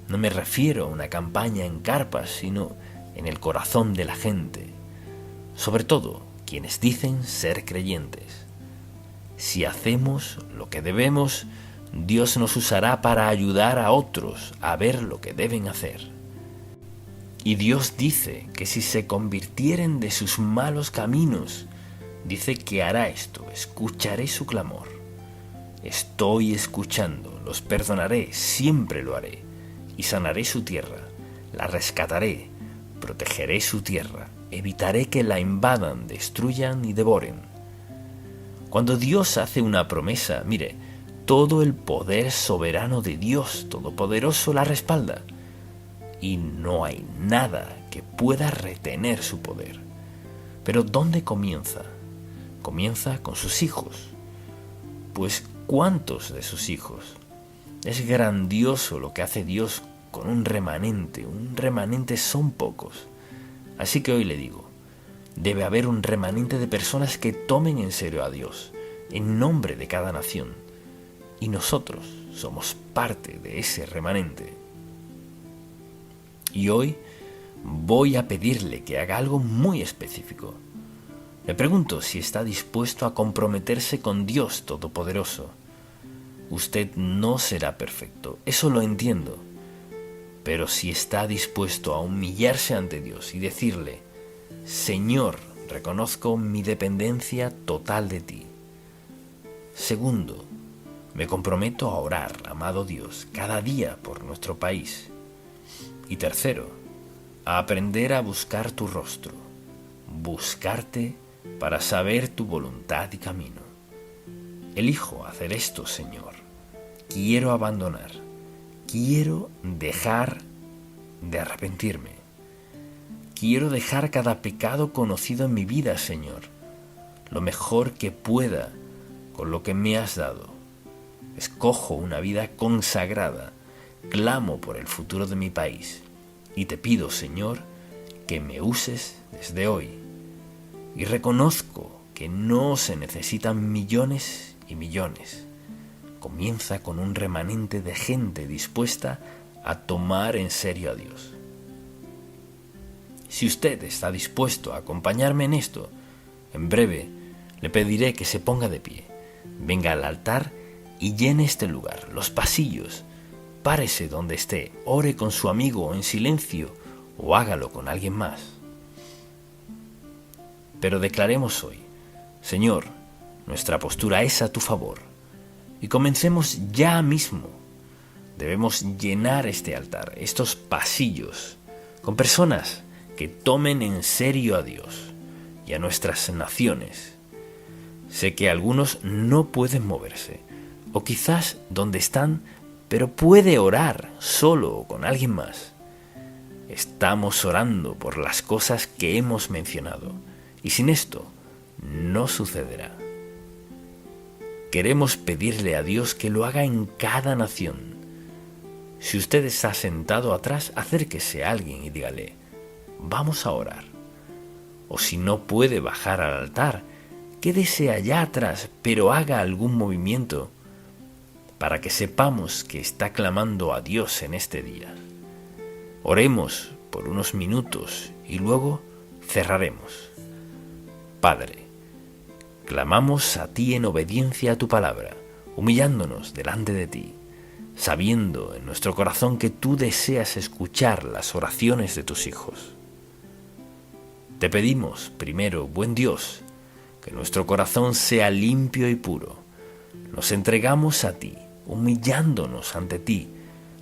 No me refiero a una campaña en carpas, sino en el corazón de la gente, sobre todo quienes dicen ser creyentes. Si hacemos lo que debemos, Dios nos usará para ayudar a otros a ver lo que deben hacer. Y Dios dice que si se convirtieren de sus malos caminos, dice que hará esto, escucharé su clamor. Estoy escuchando, los perdonaré, siempre lo haré, y sanaré su tierra, la rescataré, protegeré su tierra, evitaré que la invadan, destruyan y devoren. Cuando Dios hace una promesa, mire, todo el poder soberano de Dios Todopoderoso la respalda. Y no hay nada que pueda retener su poder. Pero ¿dónde comienza? Comienza con sus hijos. Pues ¿cuántos de sus hijos? Es grandioso lo que hace Dios con un remanente. Un remanente son pocos. Así que hoy le digo, debe haber un remanente de personas que tomen en serio a Dios, en nombre de cada nación. Y nosotros somos parte de ese remanente. Y hoy voy a pedirle que haga algo muy específico. Le pregunto si está dispuesto a comprometerse con Dios Todopoderoso. Usted no será perfecto, eso lo entiendo. Pero si está dispuesto a humillarse ante Dios y decirle: Señor, reconozco mi dependencia total de ti. Segundo, me comprometo a orar, amado Dios, cada día por nuestro país. Y tercero, a aprender a buscar tu rostro, buscarte para saber tu voluntad y camino. Elijo hacer esto, Señor. Quiero abandonar, quiero dejar de arrepentirme. Quiero dejar cada pecado conocido en mi vida, Señor, lo mejor que pueda con lo que me has dado. Escojo una vida consagrada, clamo por el futuro de mi país y te pido, Señor, que me uses desde hoy. Y reconozco que no se necesitan millones y millones. Comienza con un remanente de gente dispuesta a tomar en serio a Dios. Si usted está dispuesto a acompañarme en esto, en breve le pediré que se ponga de pie, venga al altar y llene este lugar, los pasillos. Párese donde esté, ore con su amigo en silencio o hágalo con alguien más. Pero declaremos hoy: Señor, nuestra postura es a tu favor. Y comencemos ya mismo. Debemos llenar este altar, estos pasillos, con personas que tomen en serio a Dios y a nuestras naciones. Sé que algunos no pueden moverse, o quizás donde están, pero puede orar solo o con alguien más. Estamos orando por las cosas que hemos mencionado, y sin esto no sucederá. Queremos pedirle a Dios que lo haga en cada nación. Si usted está sentado atrás, acérquese a alguien y dígale: vamos a orar. O si no puede bajar al altar, quédese allá atrás, pero haga algún movimiento para que sepamos que está clamando a Dios en este día. Oremos por unos minutos y luego cerraremos. Padre, clamamos a ti en obediencia a tu palabra, humillándonos delante de ti, sabiendo en nuestro corazón que tú deseas escuchar las oraciones de tus hijos. Te pedimos, primero, buen Dios, que nuestro corazón sea limpio y puro. Nos entregamos a ti, humillándonos ante ti,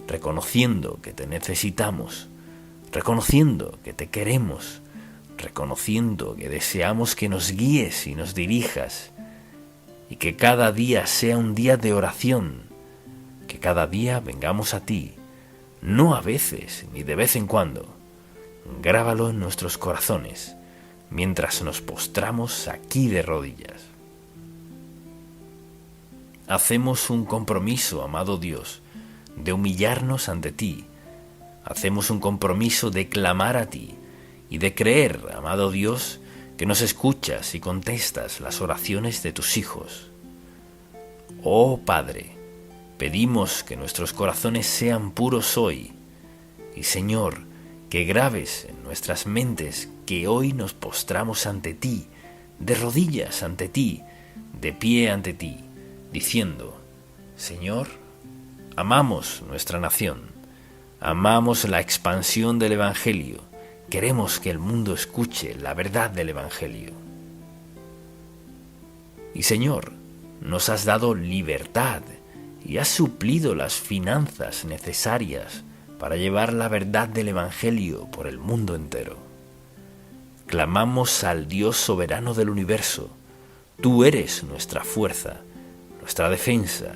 reconociendo que te necesitamos, reconociendo que te queremos, reconociendo que deseamos que nos guíes y nos dirijas, y que cada día sea un día de oración, que cada día vengamos a ti, no a veces ni de vez en cuando. Grábalo en nuestros corazones mientras nos postramos aquí de rodillas. Hacemos un compromiso, amado Dios, de humillarnos ante ti. Hacemos un compromiso de clamar a ti y de creer, amado Dios, que nos escuchas y contestas las oraciones de tus hijos. Oh Padre, pedimos que nuestros corazones sean puros hoy y, Señor, que grabes en nuestras mentes que hoy nos postramos ante ti, de rodillas ante ti, de pie ante ti, diciendo: Señor, amamos nuestra nación, amamos la expansión del Evangelio, queremos que el mundo escuche la verdad del Evangelio. Y Señor, nos has dado libertad y has suplido las finanzas necesarias para llevar la verdad del Evangelio por el mundo entero. Clamamos al Dios soberano del universo, Tú eres nuestra fuerza, nuestra defensa,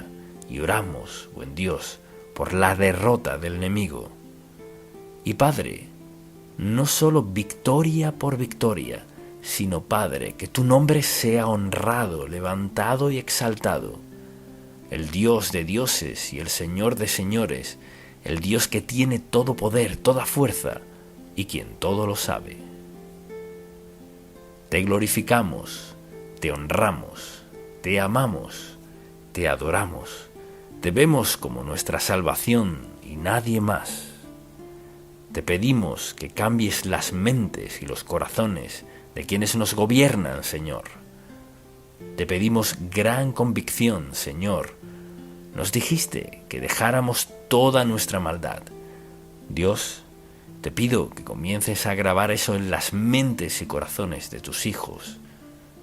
y oramos, buen Dios, por la derrota del enemigo. Y Padre, no solo victoria por victoria, sino Padre, que tu nombre sea honrado, levantado y exaltado. El Dios de dioses y el Señor de señores, el Dios que tiene todo poder, toda fuerza, y quien todo lo sabe. Te glorificamos, te honramos, te amamos, te adoramos, te vemos como nuestra salvación y nadie más. Te pedimos que cambies las mentes y los corazones de quienes nos gobiernan, Señor. Te pedimos gran convicción, Señor. Nos dijiste que dejáramos toda nuestra maldad. Dios, te pido que comiences a grabar eso en las mentes y corazones de tus hijos.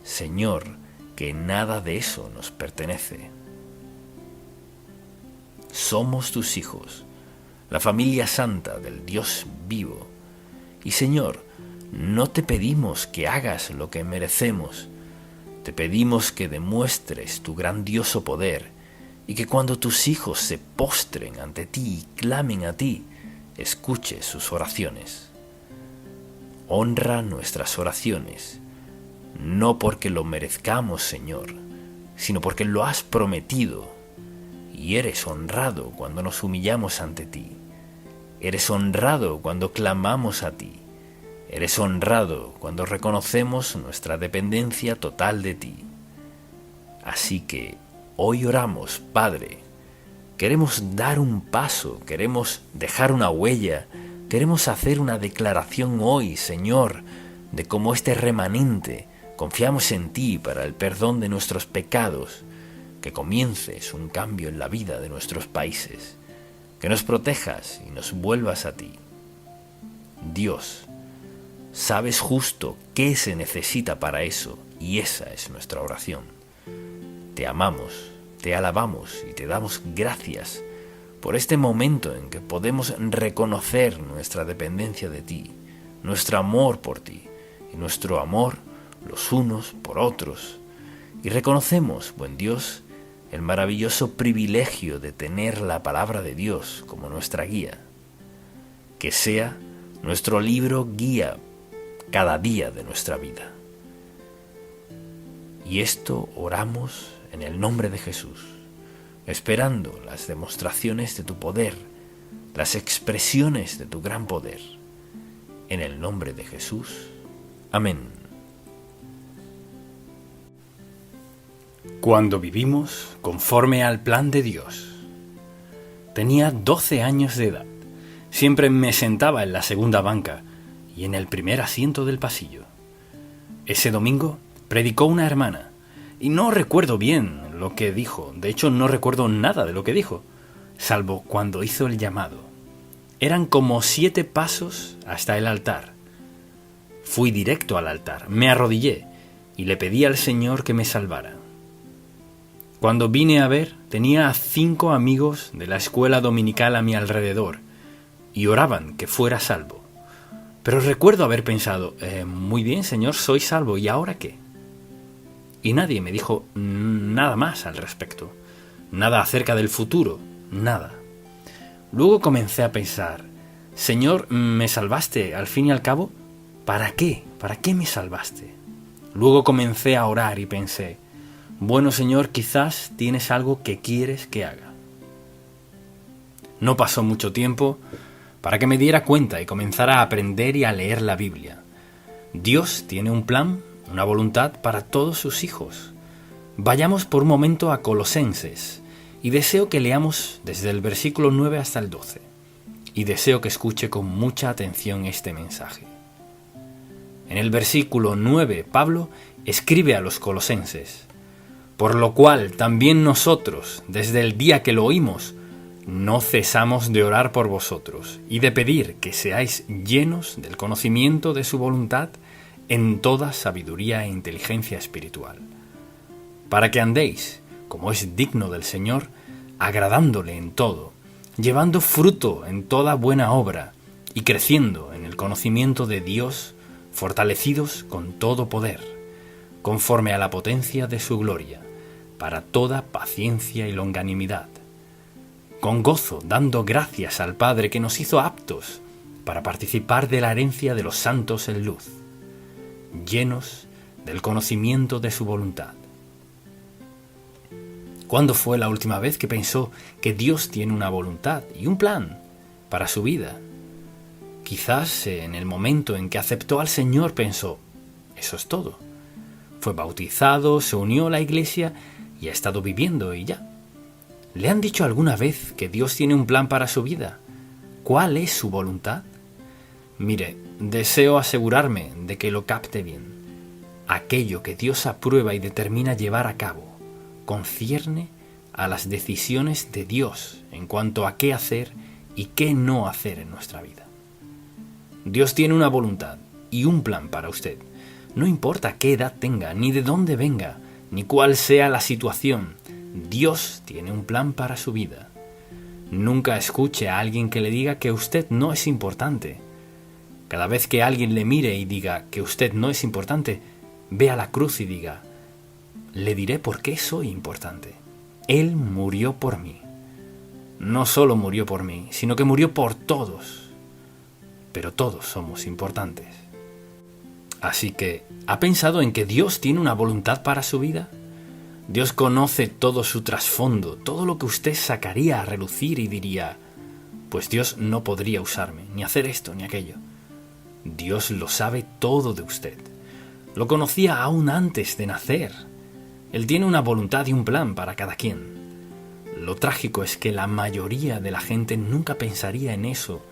Señor, que nada de eso nos pertenece. Somos tus hijos, la familia santa del Dios vivo. Y Señor, no te pedimos que hagas lo que merecemos, te pedimos que demuestres tu grandioso poder y que cuando tus hijos se postren ante ti y clamen a ti, escuches sus oraciones. Honra nuestras oraciones, no porque lo merezcamos, Señor, sino porque lo has prometido, y eres honrado cuando nos humillamos ante ti. Eres honrado cuando clamamos a ti. Eres honrado cuando reconocemos nuestra dependencia total de ti. Así que hoy oramos, Padre. Queremos dar un paso, queremos dejar una huella, queremos hacer una declaración hoy, Señor, de cómo este remanente confiamos en ti para el perdón de nuestros pecados, que comiences un cambio en la vida de nuestros países, que nos protejas y nos vuelvas a ti. Dios, sabes justo qué se necesita para eso, y esa es nuestra oración. Te amamos, te alabamos y te damos gracias por este momento en que podemos reconocer nuestra dependencia de ti, nuestro amor por ti y nuestro amor los unos por otros. Y reconocemos, buen Dios, el maravilloso privilegio de tener la palabra de Dios como nuestra guía. Que sea nuestro libro guía cada día de nuestra vida. Y esto oramos en el nombre de Jesús, esperando las demostraciones de tu poder, las expresiones de tu gran poder. En el nombre de Jesús. Amén. Cuando vivimos conforme al plan de Dios. Tenía 12 años de edad. Siempre me sentaba en la segunda banca y en el primer asiento del pasillo. Ese domingo predicó una hermana y no recuerdo bien lo que dijo. De hecho, no recuerdo nada de lo que dijo, salvo cuando hizo el llamado. Eran como 7 pasos hasta el altar. Fui directo al altar, me arrodillé y le pedí al Señor que me salvara. Cuando vine a ver, tenía a 5 amigos de la escuela dominical a mi alrededor y oraban que fuera salvo. Pero recuerdo haber pensado, muy bien, Señor, soy salvo, ¿y ahora qué? Y nadie me dijo nada más al respecto, nada acerca del futuro, nada. Luego comencé a pensar, Señor, ¿me salvaste al fin y al cabo? ¿Para qué? ¿Para qué me salvaste? Luego comencé a orar y pensé, bueno, Señor, quizás tienes algo que quieres que haga. No pasó mucho tiempo para que me diera cuenta y comenzara a aprender y a leer la Biblia. Dios tiene un plan, una voluntad para todos sus hijos. Vayamos por un momento a Colosenses y deseo que leamos desde el versículo 9 hasta el 12 y deseo que escuche con mucha atención este mensaje. En el versículo 9, Pablo escribe a los colosenses: por lo cual también nosotros, desde el día que lo oímos, no cesamos de orar por vosotros y de pedir que seáis llenos del conocimiento de su voluntad en toda sabiduría e inteligencia espiritual, para que andéis, como es digno del Señor, agradándole en todo, llevando fruto en toda buena obra y creciendo en el conocimiento de Dios, fortalecidos con todo poder, conforme a la potencia de su gloria, para toda paciencia y longanimidad, con gozo dando gracias al Padre que nos hizo aptos para participar de la herencia de los santos en luz, llenos del conocimiento de su voluntad. ¿Cuándo fue la última vez que pensó que Dios tiene una voluntad y un plan para su vida? Quizás en el momento en que aceptó al Señor pensó, eso es todo. Fue bautizado, se unió a la iglesia y ha estado viviendo y ya. ¿Le han dicho alguna vez que Dios tiene un plan para su vida? ¿Cuál es su voluntad? Mire, deseo asegurarme de que lo capte bien. Aquello que Dios aprueba y determina llevar a cabo concierne a las decisiones de Dios en cuanto a qué hacer y qué no hacer en nuestra vida. Dios tiene una voluntad y un plan para usted. No importa qué edad tenga, ni de dónde venga, ni cuál sea la situación. Dios tiene un plan para su vida. Nunca escuche a alguien que le diga que usted no es importante. Cada vez que alguien le mire y diga que usted no es importante, ve a la cruz y diga, le diré por qué soy importante. Él murió por mí. No solo murió por mí, sino que murió por todos. Pero todos somos importantes. Así que, ¿ha pensado en que Dios tiene una voluntad para su vida? Dios conoce todo su trasfondo, todo lo que usted sacaría a relucir y diría, pues Dios no podría usarme, ni hacer esto ni aquello. Dios lo sabe todo de usted. Lo conocía aún antes de nacer. Él tiene una voluntad y un plan para cada quien. Lo trágico es que la mayoría de la gente nunca pensaría en eso,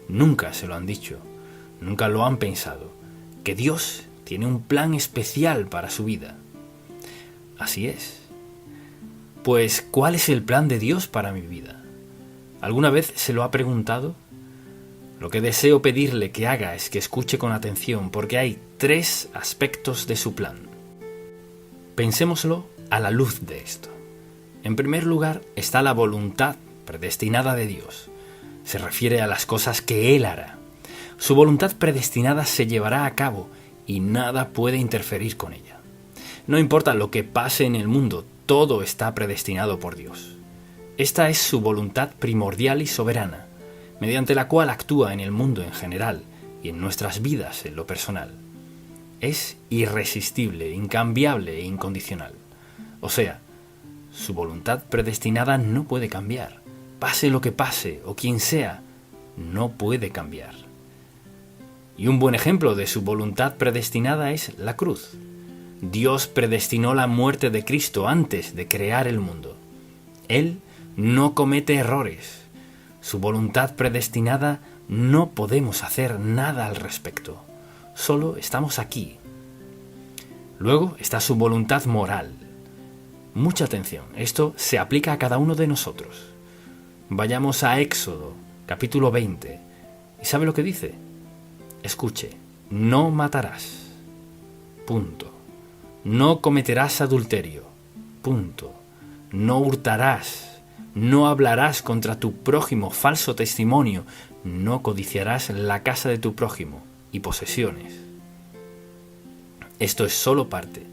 nunca se lo han dicho, nunca lo han pensado, que Dios tiene un plan especial para su vida. Así es. Pues, ¿cuál es el plan de Dios para mi vida? ¿Alguna vez se lo ha preguntado? Lo que deseo pedirle que haga es que escuche con atención, porque hay 3 aspectos de su plan. Pensémoslo a la luz de esto. En primer lugar está la voluntad predestinada de Dios. Se refiere a las cosas que Él hará. Su voluntad predestinada se llevará a cabo y nada puede interferir con ella. No importa lo que pase en el mundo, todo está predestinado por Dios. Esta es su voluntad primordial y soberana, mediante la cual actúa en el mundo en general y en nuestras vidas en lo personal. Es irresistible, incambiable e incondicional. O sea, su voluntad predestinada no puede cambiar. Pase lo que pase o quien sea, no puede cambiar. Y un buen ejemplo de su voluntad predestinada es la cruz. Dios predestinó la muerte de Cristo antes de crear el mundo. Él no comete errores. Su voluntad predestinada no podemos hacer nada al respecto. Solo estamos aquí. Luego está su voluntad moral. Mucha atención, esto se aplica a cada uno de nosotros. Vayamos a Éxodo, capítulo 20. ¿Y sabe lo que dice? Escuche, no matarás. Punto. No cometerás adulterio. Punto. No hurtarás. No hablarás contra tu prójimo falso testimonio. No codiciarás la casa de tu prójimo y posesiones. Esto es solo parte.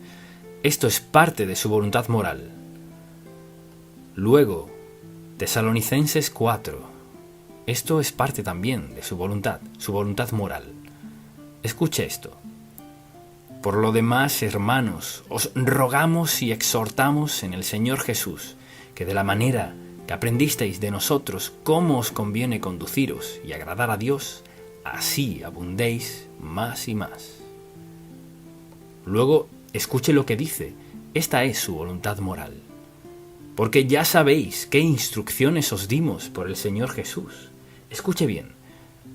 Esto es parte de su voluntad moral. Luego, Tesalonicenses 4. Esto es parte también de su voluntad moral. Escuche esto. Por lo demás, hermanos, os rogamos y exhortamos en el Señor Jesús, que de la manera que aprendisteis de nosotros cómo os conviene conduciros y agradar a Dios, así abundéis más y más. Luego, escuche lo que dice. Esta es su voluntad moral. Porque ya sabéis qué instrucciones os dimos por el Señor Jesús. Escuche bien,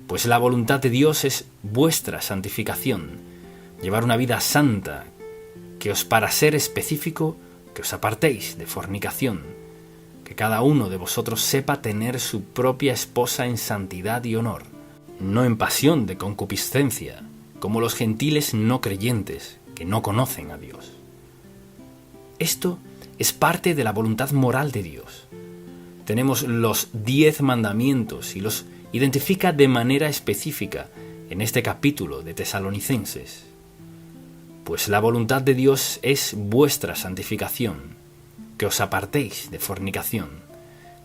pues la voluntad de Dios es vuestra santificación, llevar una vida santa, que os para ser específico, que os apartéis de fornicación, que cada uno de vosotros sepa tener su propia esposa en santidad y honor, no en pasión de concupiscencia, como los gentiles no creyentes, que no conocen a Dios. Esto es parte de la voluntad moral de Dios. Tenemos los 10 mandamientos y los identifica de manera específica en este capítulo de Tesalonicenses. Pues la voluntad de Dios es vuestra santificación, que os apartéis de fornicación.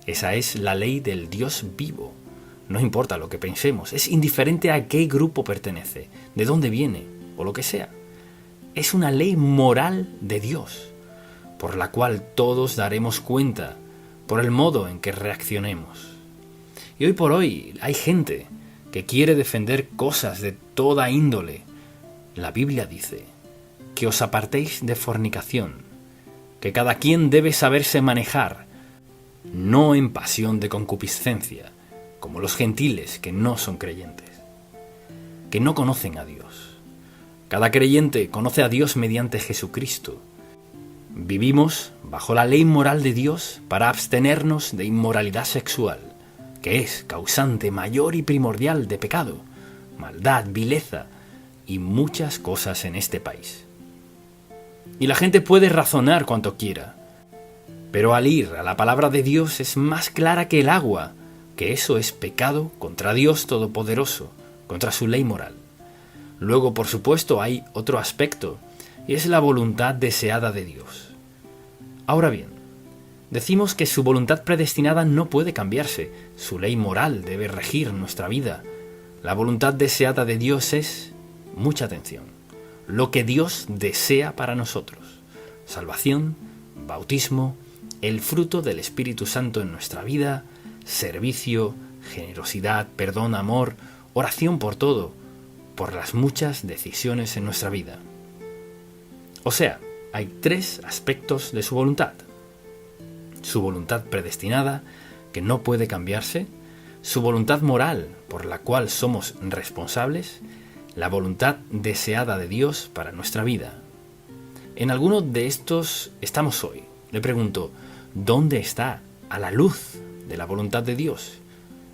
Esa es la ley del Dios vivo. No importa lo que pensemos, es indiferente a qué grupo pertenece, de dónde viene o lo que sea. Es una ley moral de Dios, por la cual todos daremos cuenta por el modo en que reaccionemos. Y hoy por hoy hay gente que quiere defender cosas de toda índole. La Biblia dice que os apartéis de fornicación, que cada quien debe saberse manejar, no en pasión de concupiscencia, como los gentiles que no son creyentes, que no conocen a Dios. Cada creyente conoce a Dios mediante Jesucristo. Vivimos bajo la ley moral de Dios para abstenernos de inmoralidad sexual, que es causante mayor y primordial de pecado, maldad, vileza y muchas cosas en este país. Y la gente puede razonar cuanto quiera, pero al ir a la palabra de Dios es más clara que el agua, que eso es pecado contra Dios Todopoderoso, contra su ley moral. Luego, por supuesto, hay otro aspecto, y es la voluntad deseada de Dios. Ahora bien, decimos que su voluntad predestinada no puede cambiarse, su ley moral debe regir nuestra vida. La voluntad deseada de Dios es, mucha atención, lo que Dios desea para nosotros: salvación, bautismo, el fruto del Espíritu Santo en nuestra vida, servicio, generosidad, perdón, amor, oración por todo, por las muchas decisiones en nuestra vida. O sea, hay 3 aspectos de su voluntad: su voluntad predestinada, que no puede cambiarse; su voluntad moral, por la cual somos responsables; la voluntad deseada de Dios para nuestra vida. En alguno de estos estamos hoy. Le pregunto, ¿dónde está a la luz de la voluntad de Dios?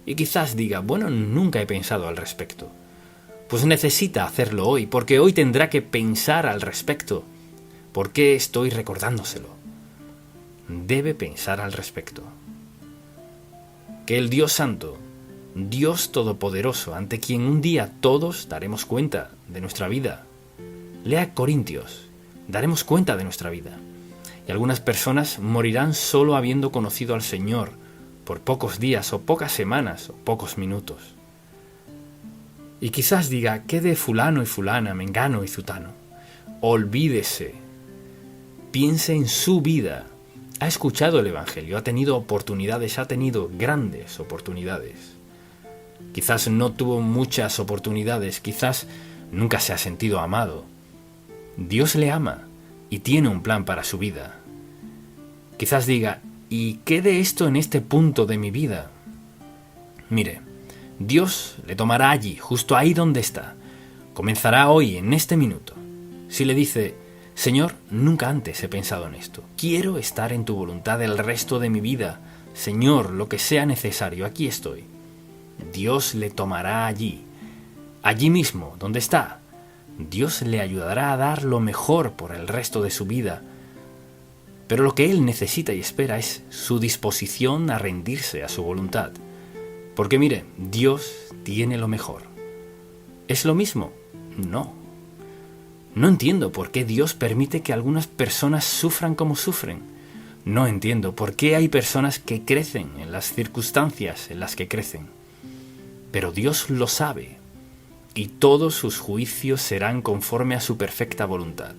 Y quizás diga, bueno, nunca he pensado al respecto. Pues necesita hacerlo hoy, porque hoy tendrá que pensar al respecto. ¿Por qué estoy recordándoselo? Debe pensar al respecto. Que el Dios Santo, Dios Todopoderoso, ante quien un día todos daremos cuenta de nuestra vida. Lea Corintios, daremos cuenta de nuestra vida. Y algunas personas morirán solo habiendo conocido al Señor por pocos días o pocas semanas o pocos minutos. Y quizás diga, ¿qué de fulano y fulana, mengano y zutano? Olvídese. Piense en su vida. Ha escuchado el Evangelio, ha tenido oportunidades, ha tenido grandes oportunidades. Quizás no tuvo muchas oportunidades, quizás nunca se ha sentido amado. Dios le ama y tiene un plan para su vida. Quizás diga, ¿y qué de esto en este punto de mi vida? Mire, Dios le tomará allí, justo ahí donde está. Comenzará hoy, en este minuto. Si le dice, Señor, nunca antes he pensado en esto. Quiero estar en tu voluntad el resto de mi vida. Señor, lo que sea necesario, aquí estoy. Dios le tomará allí mismo, donde está. Dios le ayudará a dar lo mejor por el resto de su vida. Pero lo que él necesita y espera es su disposición a rendirse a su voluntad. Porque mire, Dios tiene lo mejor. ¿Es lo mismo? No. No entiendo por qué Dios permite que algunas personas sufran como sufren. No entiendo por qué hay personas que crecen en las circunstancias en las que crecen. Pero Dios lo sabe, y todos sus juicios serán conforme a su perfecta voluntad.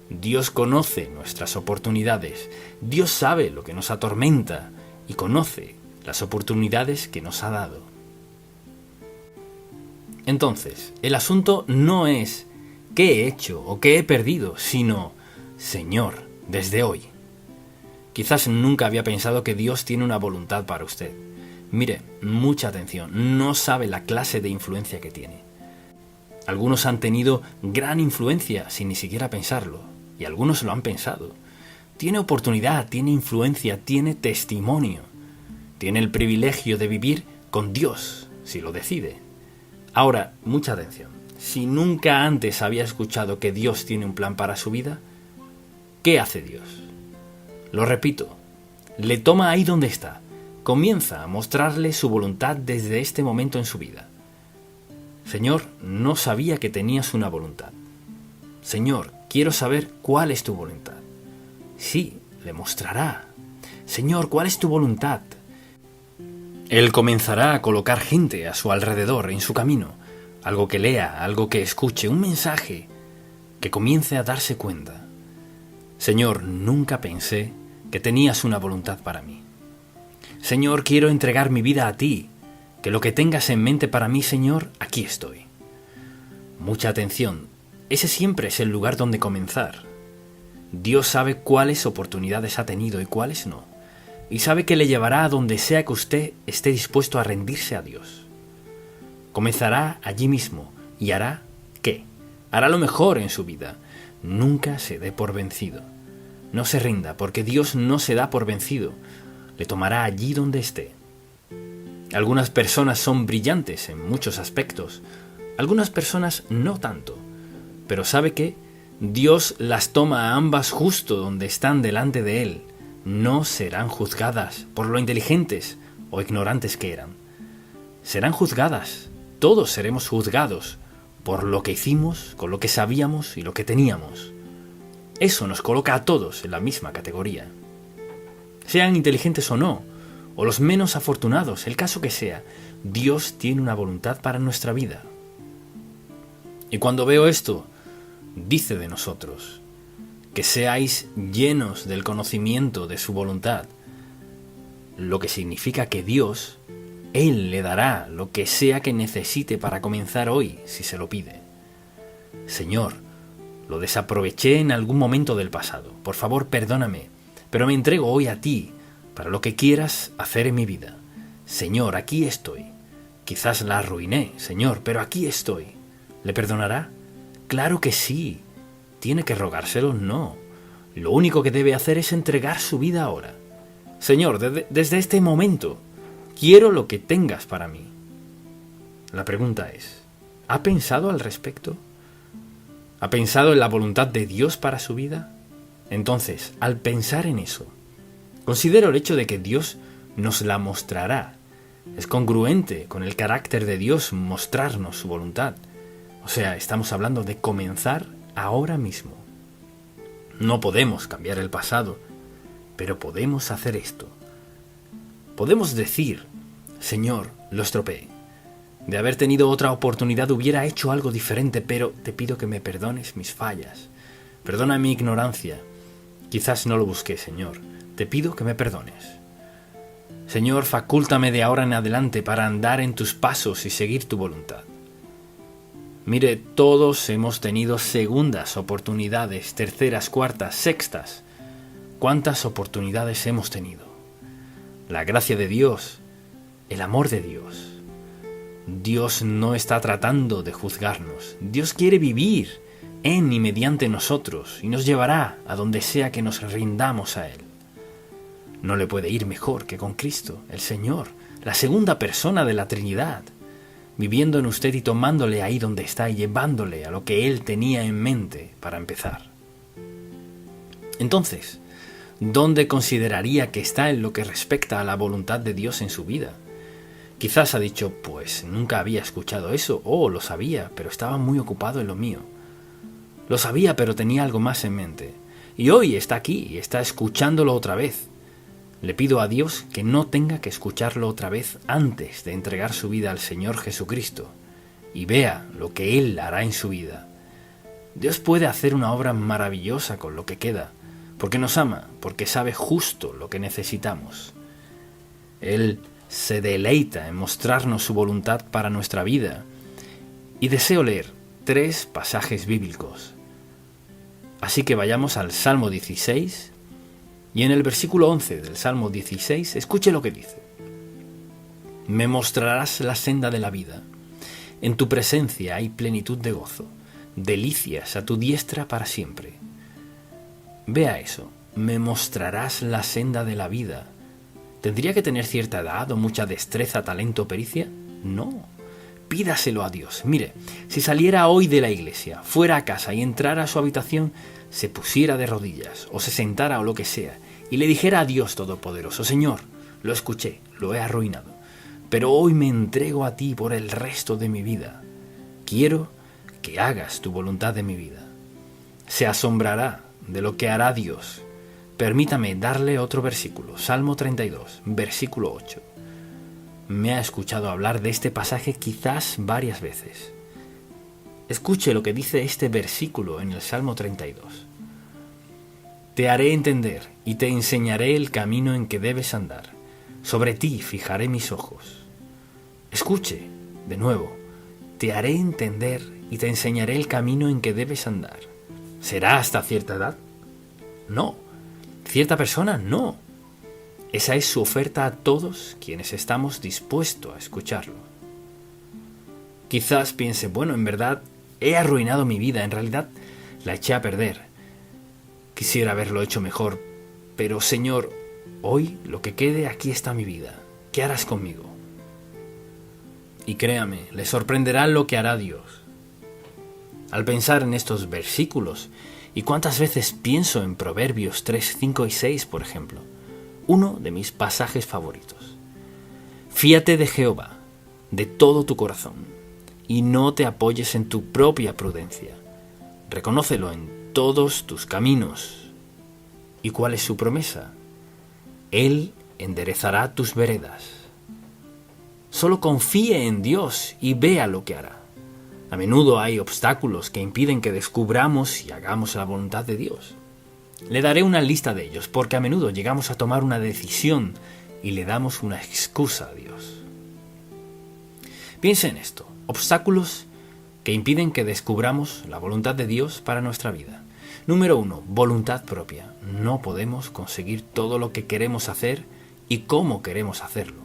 Dios conoce nuestras oportunidades, Dios sabe lo que nos atormenta y conoce las oportunidades que nos ha dado. Entonces, el asunto no es qué he hecho o qué he perdido, sino, Señor, desde hoy. Quizás nunca había pensado que Dios tiene una voluntad para usted. Mire, mucha atención, no sabe la clase de influencia que tiene. Algunos han tenido gran influencia sin ni siquiera pensarlo, y algunos lo han pensado. Tiene oportunidad, tiene influencia, tiene testimonio. Tiene el privilegio de vivir con Dios, si lo decide. Ahora, mucha atención. Si nunca antes había escuchado que Dios tiene un plan para su vida, ¿qué hace Dios? Lo repito, le toma ahí donde está. Comienza a mostrarle su voluntad desde este momento en su vida. Señor, no sabía que tenías una voluntad. Señor, quiero saber cuál es tu voluntad. Sí, le mostrará. Señor, ¿cuál es tu voluntad? Él comenzará a colocar gente a su alrededor, en su camino, algo que lea, algo que escuche, un mensaje, que comience a darse cuenta. Señor, nunca pensé que tenías una voluntad para mí. Señor, quiero entregar mi vida a ti, que lo que tengas en mente para mí, Señor, aquí estoy. Mucha atención, ese siempre es el lugar donde comenzar. Dios sabe cuáles oportunidades ha tenido y cuáles no, y sabe que le llevará a donde sea que usted esté dispuesto a rendirse a Dios. Comenzará allí mismo y hará ¿qué? Hará lo mejor en su vida. Nunca se dé por vencido. No se rinda, porque Dios no se da por vencido. Le tomará allí donde esté. Algunas personas son brillantes en muchos aspectos, algunas personas no tanto, pero ¿sabe qué? Dios las toma a ambas justo donde están delante de Él. No serán juzgadas por lo inteligentes o ignorantes que eran. Serán juzgadas, todos seremos juzgados por lo que hicimos, con lo que sabíamos y lo que teníamos. Eso nos coloca a todos en la misma categoría. Sean inteligentes o no, o los menos afortunados, el caso que sea, Dios tiene una voluntad para nuestra vida. Y cuando veo esto, dice de nosotros, que seáis llenos del conocimiento de su voluntad, lo que significa que Dios, Él le dará lo que sea que necesite para comenzar hoy, si se lo pide. Señor, lo desaproveché en algún momento del pasado, por favor perdóname, pero me entrego hoy a ti, para lo que quieras hacer en mi vida. Señor, aquí estoy. Quizás la arruiné, Señor, pero aquí estoy. ¿Le perdonará? Claro que sí. ¿Tiene que rogárselo? No. Lo único que debe hacer es entregar su vida ahora. Señor, desde este momento, quiero lo que tengas para mí. La pregunta es, ¿ha pensado al respecto? ¿Ha pensado en la voluntad de Dios para su vida? Entonces, al pensar en eso, considero el hecho de que Dios nos la mostrará. Es congruente con el carácter de Dios mostrarnos su voluntad. O sea, estamos hablando de comenzar ahora mismo. No podemos cambiar el pasado, pero podemos hacer esto. Podemos decir, Señor, lo estropeé. De haber tenido otra oportunidad hubiera hecho algo diferente, pero te pido que me perdones mis fallas. Perdona mi ignorancia. Quizás no lo busqué, Señor. Te pido que me perdones. Señor, facúltame de ahora en adelante para andar en tus pasos y seguir tu voluntad. Mire, todos hemos tenido segundas oportunidades, terceras, cuartas, sextas. ¿Cuántas oportunidades hemos tenido? La gracia de Dios, el amor de Dios. Dios no está tratando de juzgarnos. Dios quiere vivir en y mediante nosotros y nos llevará a donde sea que nos rindamos a Él. No le puede ir mejor que con Cristo, el Señor, la segunda persona de la Trinidad, viviendo en usted y tomándole ahí donde está y llevándole a lo que Él tenía en mente para empezar. Entonces, ¿dónde consideraría que está en lo que respecta a la voluntad de Dios en su vida? Quizás ha dicho, pues nunca había escuchado eso, o lo sabía, pero estaba muy ocupado en lo mío. Lo sabía, pero tenía algo más en mente. Y hoy está aquí y está escuchándolo otra vez. Le pido a Dios que no tenga que escucharlo otra vez antes de entregar su vida al Señor Jesucristo y vea lo que Él hará en su vida. Dios puede hacer una obra maravillosa con lo que queda, porque nos ama, porque sabe justo lo que necesitamos. Él se deleita en mostrarnos su voluntad para nuestra vida y deseo leer 3 pasajes bíblicos. Así que vayamos al Salmo 16 y en el versículo 11 del Salmo 16 escuche lo que dice. Me mostrarás la senda de la vida. En tu presencia hay plenitud de gozo, delicias a tu diestra para siempre. Vea eso, me mostrarás la senda de la vida. ¿Tendría que tener cierta edad o mucha destreza, talento o pericia? No. Pídaselo a Dios. Mire, si saliera hoy de la iglesia, fuera a casa y entrara a su habitación, se pusiera de rodillas o se sentara o lo que sea y le dijera a Dios Todopoderoso, Señor, lo escuché, lo he arruinado, pero hoy me entrego a ti por el resto de mi vida. Quiero que hagas tu voluntad de mi vida. se asombrará de lo que hará Dios. Permítame darle otro versículo, Salmo 32, versículo 8. Me ha escuchado hablar de este pasaje quizás varias veces. Escuche lo que dice este versículo en el Salmo 32. Te haré entender y te enseñaré el camino en que debes andar. Sobre ti fijaré mis ojos. Escuche, de nuevo, te haré entender y te enseñaré el camino en que debes andar. ¿Será hasta cierta edad? No. ¿Cierta persona? No. Esa es su oferta a todos quienes estamos dispuestos a escucharlo. Quizás piense, bueno, en verdad he arruinado mi vida, en realidad la eché a perder. Quisiera haberlo hecho mejor, pero Señor, hoy lo que quede aquí está mi vida. ¿Qué harás conmigo? Y créame, le sorprenderá lo que hará Dios. Al pensar en estos versículos, y cuántas veces pienso en Proverbios 3, 5 y 6, por ejemplo, uno de mis pasajes favoritos. Fíate de Jehová, de todo tu corazón, y no te apoyes en tu propia prudencia. Reconócelo en todos tus caminos. ¿Y cuál es su promesa? Él enderezará tus veredas. Solo confíe en Dios y vea lo que hará. A menudo hay obstáculos que impiden que descubramos y hagamos la voluntad de Dios. Le daré una lista de ellos, porque a menudo llegamos a tomar una decisión y le damos una excusa a Dios. Piense en esto, obstáculos que impiden que descubramos la voluntad de Dios para nuestra vida. Número 1, voluntad propia. No podemos conseguir todo lo que queremos hacer y cómo queremos hacerlo.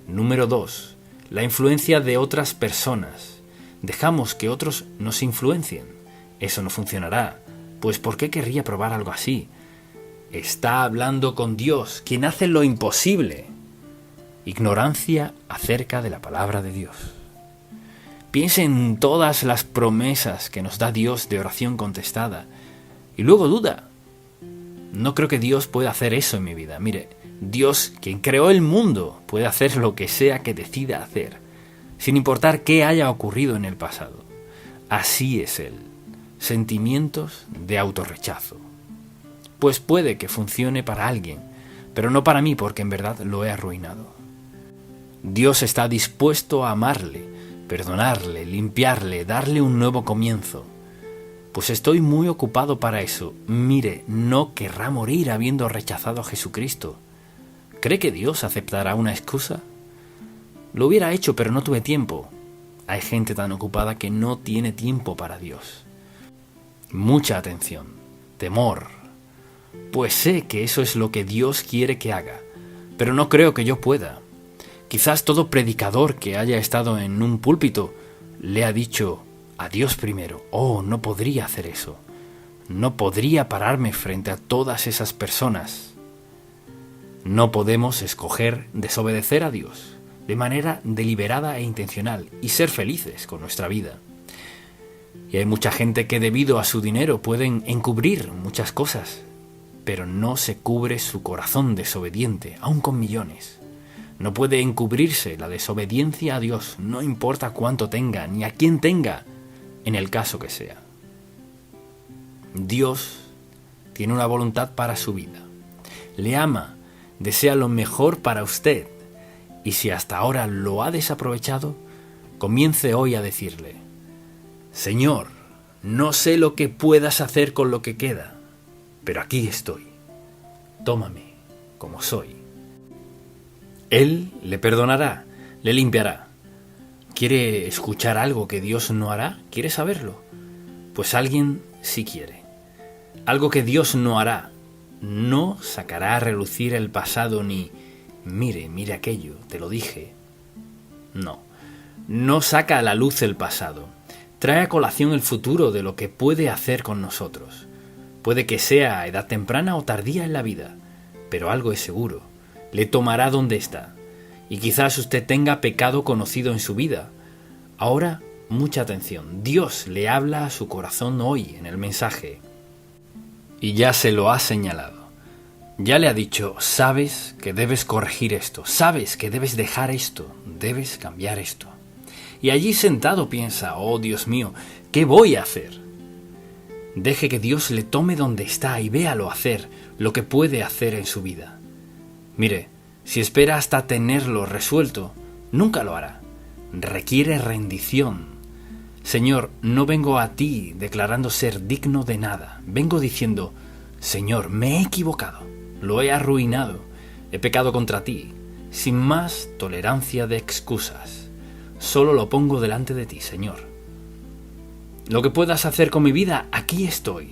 Número 2, la influencia de otras personas. Dejamos que otros nos influencien. Eso no funcionará, pues ¿por qué querría probar algo así? Está hablando con Dios, quien hace lo imposible. Ignorancia acerca de la palabra de Dios. Piense en todas las promesas que nos da Dios de oración contestada y luego duda. No creo que Dios pueda hacer eso en mi vida. Mire, Dios, quien creó el mundo, puede hacer lo que sea que decida hacer, sin importar qué haya ocurrido en el pasado. Así es Él. Sentimientos de autorrechazo. Pues puede que funcione para alguien, pero no para mí, porque en verdad lo he arruinado. Dios está dispuesto a amarle, perdonarle, limpiarle, darle un nuevo comienzo. Pues estoy muy ocupado para eso. Mire, no querrá morir habiendo rechazado a Jesucristo. ¿Cree que Dios aceptará una excusa? Lo hubiera hecho, pero no tuve tiempo. Hay gente tan ocupada que no tiene tiempo para Dios. Mucha atención, temor. Pues sé que eso es lo que Dios quiere que haga, pero no creo que yo pueda. Quizás todo predicador que haya estado en un púlpito le ha dicho a Dios primero. Oh, no podría hacer eso. No podría pararme frente a todas esas personas. No podemos escoger desobedecer a Dios de manera deliberada e intencional y ser felices con nuestra vida. Y hay mucha gente que debido a su dinero pueden encubrir muchas cosas, pero no se cubre su corazón desobediente, aun con millones. No puede encubrirse la desobediencia a Dios, no importa cuánto tenga, ni a quién tenga, en el caso que sea. Dios tiene una voluntad para su vida. Le ama, desea lo mejor para usted, y si hasta ahora lo ha desaprovechado, comience hoy a decirle: Señor, no sé lo que puedas hacer con lo que queda, pero aquí estoy. Tómame como soy. Él le perdonará, le limpiará. ¿Quiere escuchar algo que Dios no hará? ¿Quiere saberlo? Pues alguien sí quiere. Algo que Dios no hará. No sacará a relucir el pasado ni mire aquello, te lo dije. No saca a la luz el pasado. Trae a colación el futuro de lo que puede hacer con nosotros. Puede que sea a edad temprana o tardía en la vida, pero algo es seguro. Le tomará donde está. Y quizás usted tenga pecado conocido en su vida. Ahora, mucha atención. Dios le habla a su corazón hoy en el mensaje. Y ya se lo ha señalado. Ya le ha dicho, sabes que debes corregir esto, sabes que debes dejar esto, debes cambiar esto. Y allí sentado piensa, oh Dios mío, ¿qué voy a hacer? Deje que Dios le tome donde está y véalo hacer lo que puede hacer en su vida. Mire, si espera hasta tenerlo resuelto, nunca lo hará. Requiere rendición. Señor, no vengo a ti declarando ser digno de nada. Vengo diciendo, Señor, me he equivocado, lo he arruinado, he pecado contra ti, sin más tolerancia de excusas. Solo lo pongo delante de ti, Señor. Lo que puedas hacer con mi vida, aquí estoy.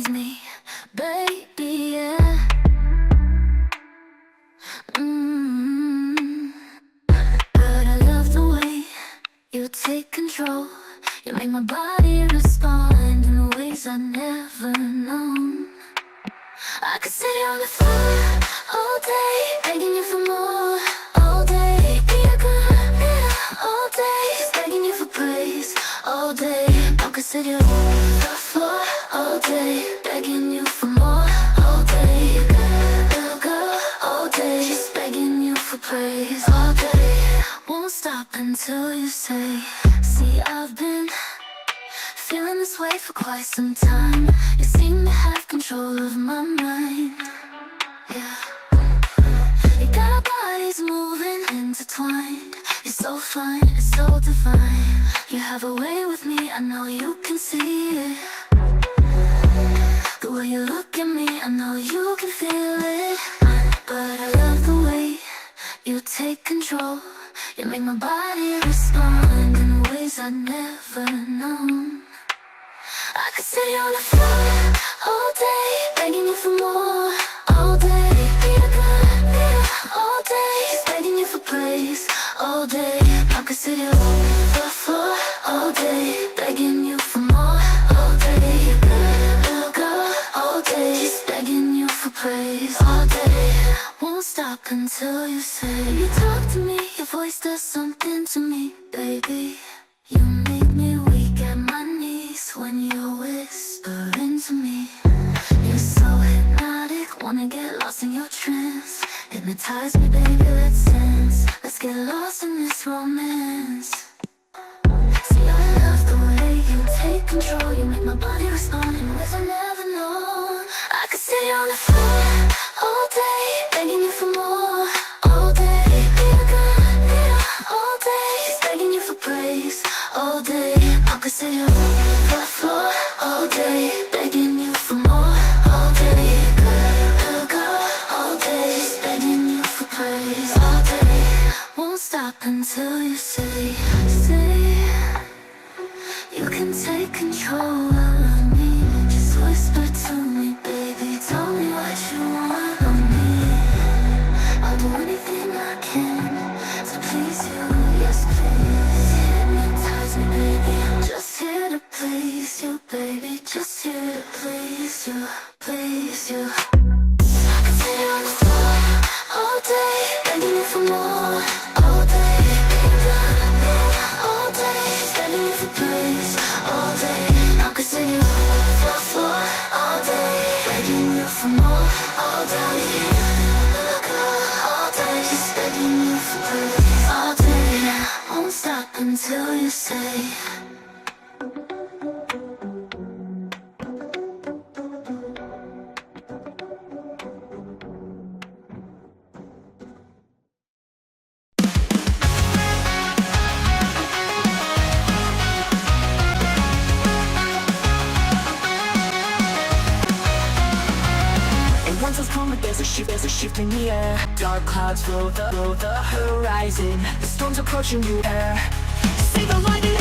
please me, baby, yeah. But I love the way you take control. You make my body respond in ways I've never known. I could sit here on the floor all day, begging you for more. All day, be a good girl. All day, just begging you for praise. All day, I could sit here on the floor all day, begging you for more. All day, good girl. All day, just begging you for praise. All day, won't stop until you say. See, I've been feeling this way for quite some time. You seem to have control of my mind. Yeah. You got our bodies moving, intertwined. You're so fine, it's so divine. You have a way with me, I know you can see it. The way you look at me, I know you can feel it. But I love the way you take control. You make my body respond in ways I've never known. I could sit here on the floor all day, begging you for more. All day, be a good girl. All day, just begging you for praise. All day, I could sit here on the floor all day, begging you for more. All day, good girl. All day, just begging you for praise. All day, won't stop until you say. You talk to me, your voice does something to me, baby. You make me weak at my knees when you're whispering to me. You're so hypnotic, wanna get lost in your trance. Hypnotize me, baby, let's dance. Let's get lost in this romance. See, I love the way you take control. You make my body respond in ways I've never known. I could sit here on the floor all day, begging you for more. All day, be a good girl. All day, just begging you for praise. All day, I could sit here on the floor all day, begging you for more. All day, good girl. All day, just begging you for praise. All day, won't stop until you say, you can take control of me. Just whisper to me, baby, tell me what you want of me. I'll do anything I can to please you, yes please. Hypnotize me, baby, I'm just here to please you, baby. Just here to please you, please you. I can sit here on the floor all day, begging you for more. All day, all day, begging you for praise. All day, I can sit here on the floor all day, begging you for more. All day, all day, just begging you for praise. All day, won't stop until you say. There's a shift in the air. Dark clouds fill the horizon. The storm's approaching you air. See the light in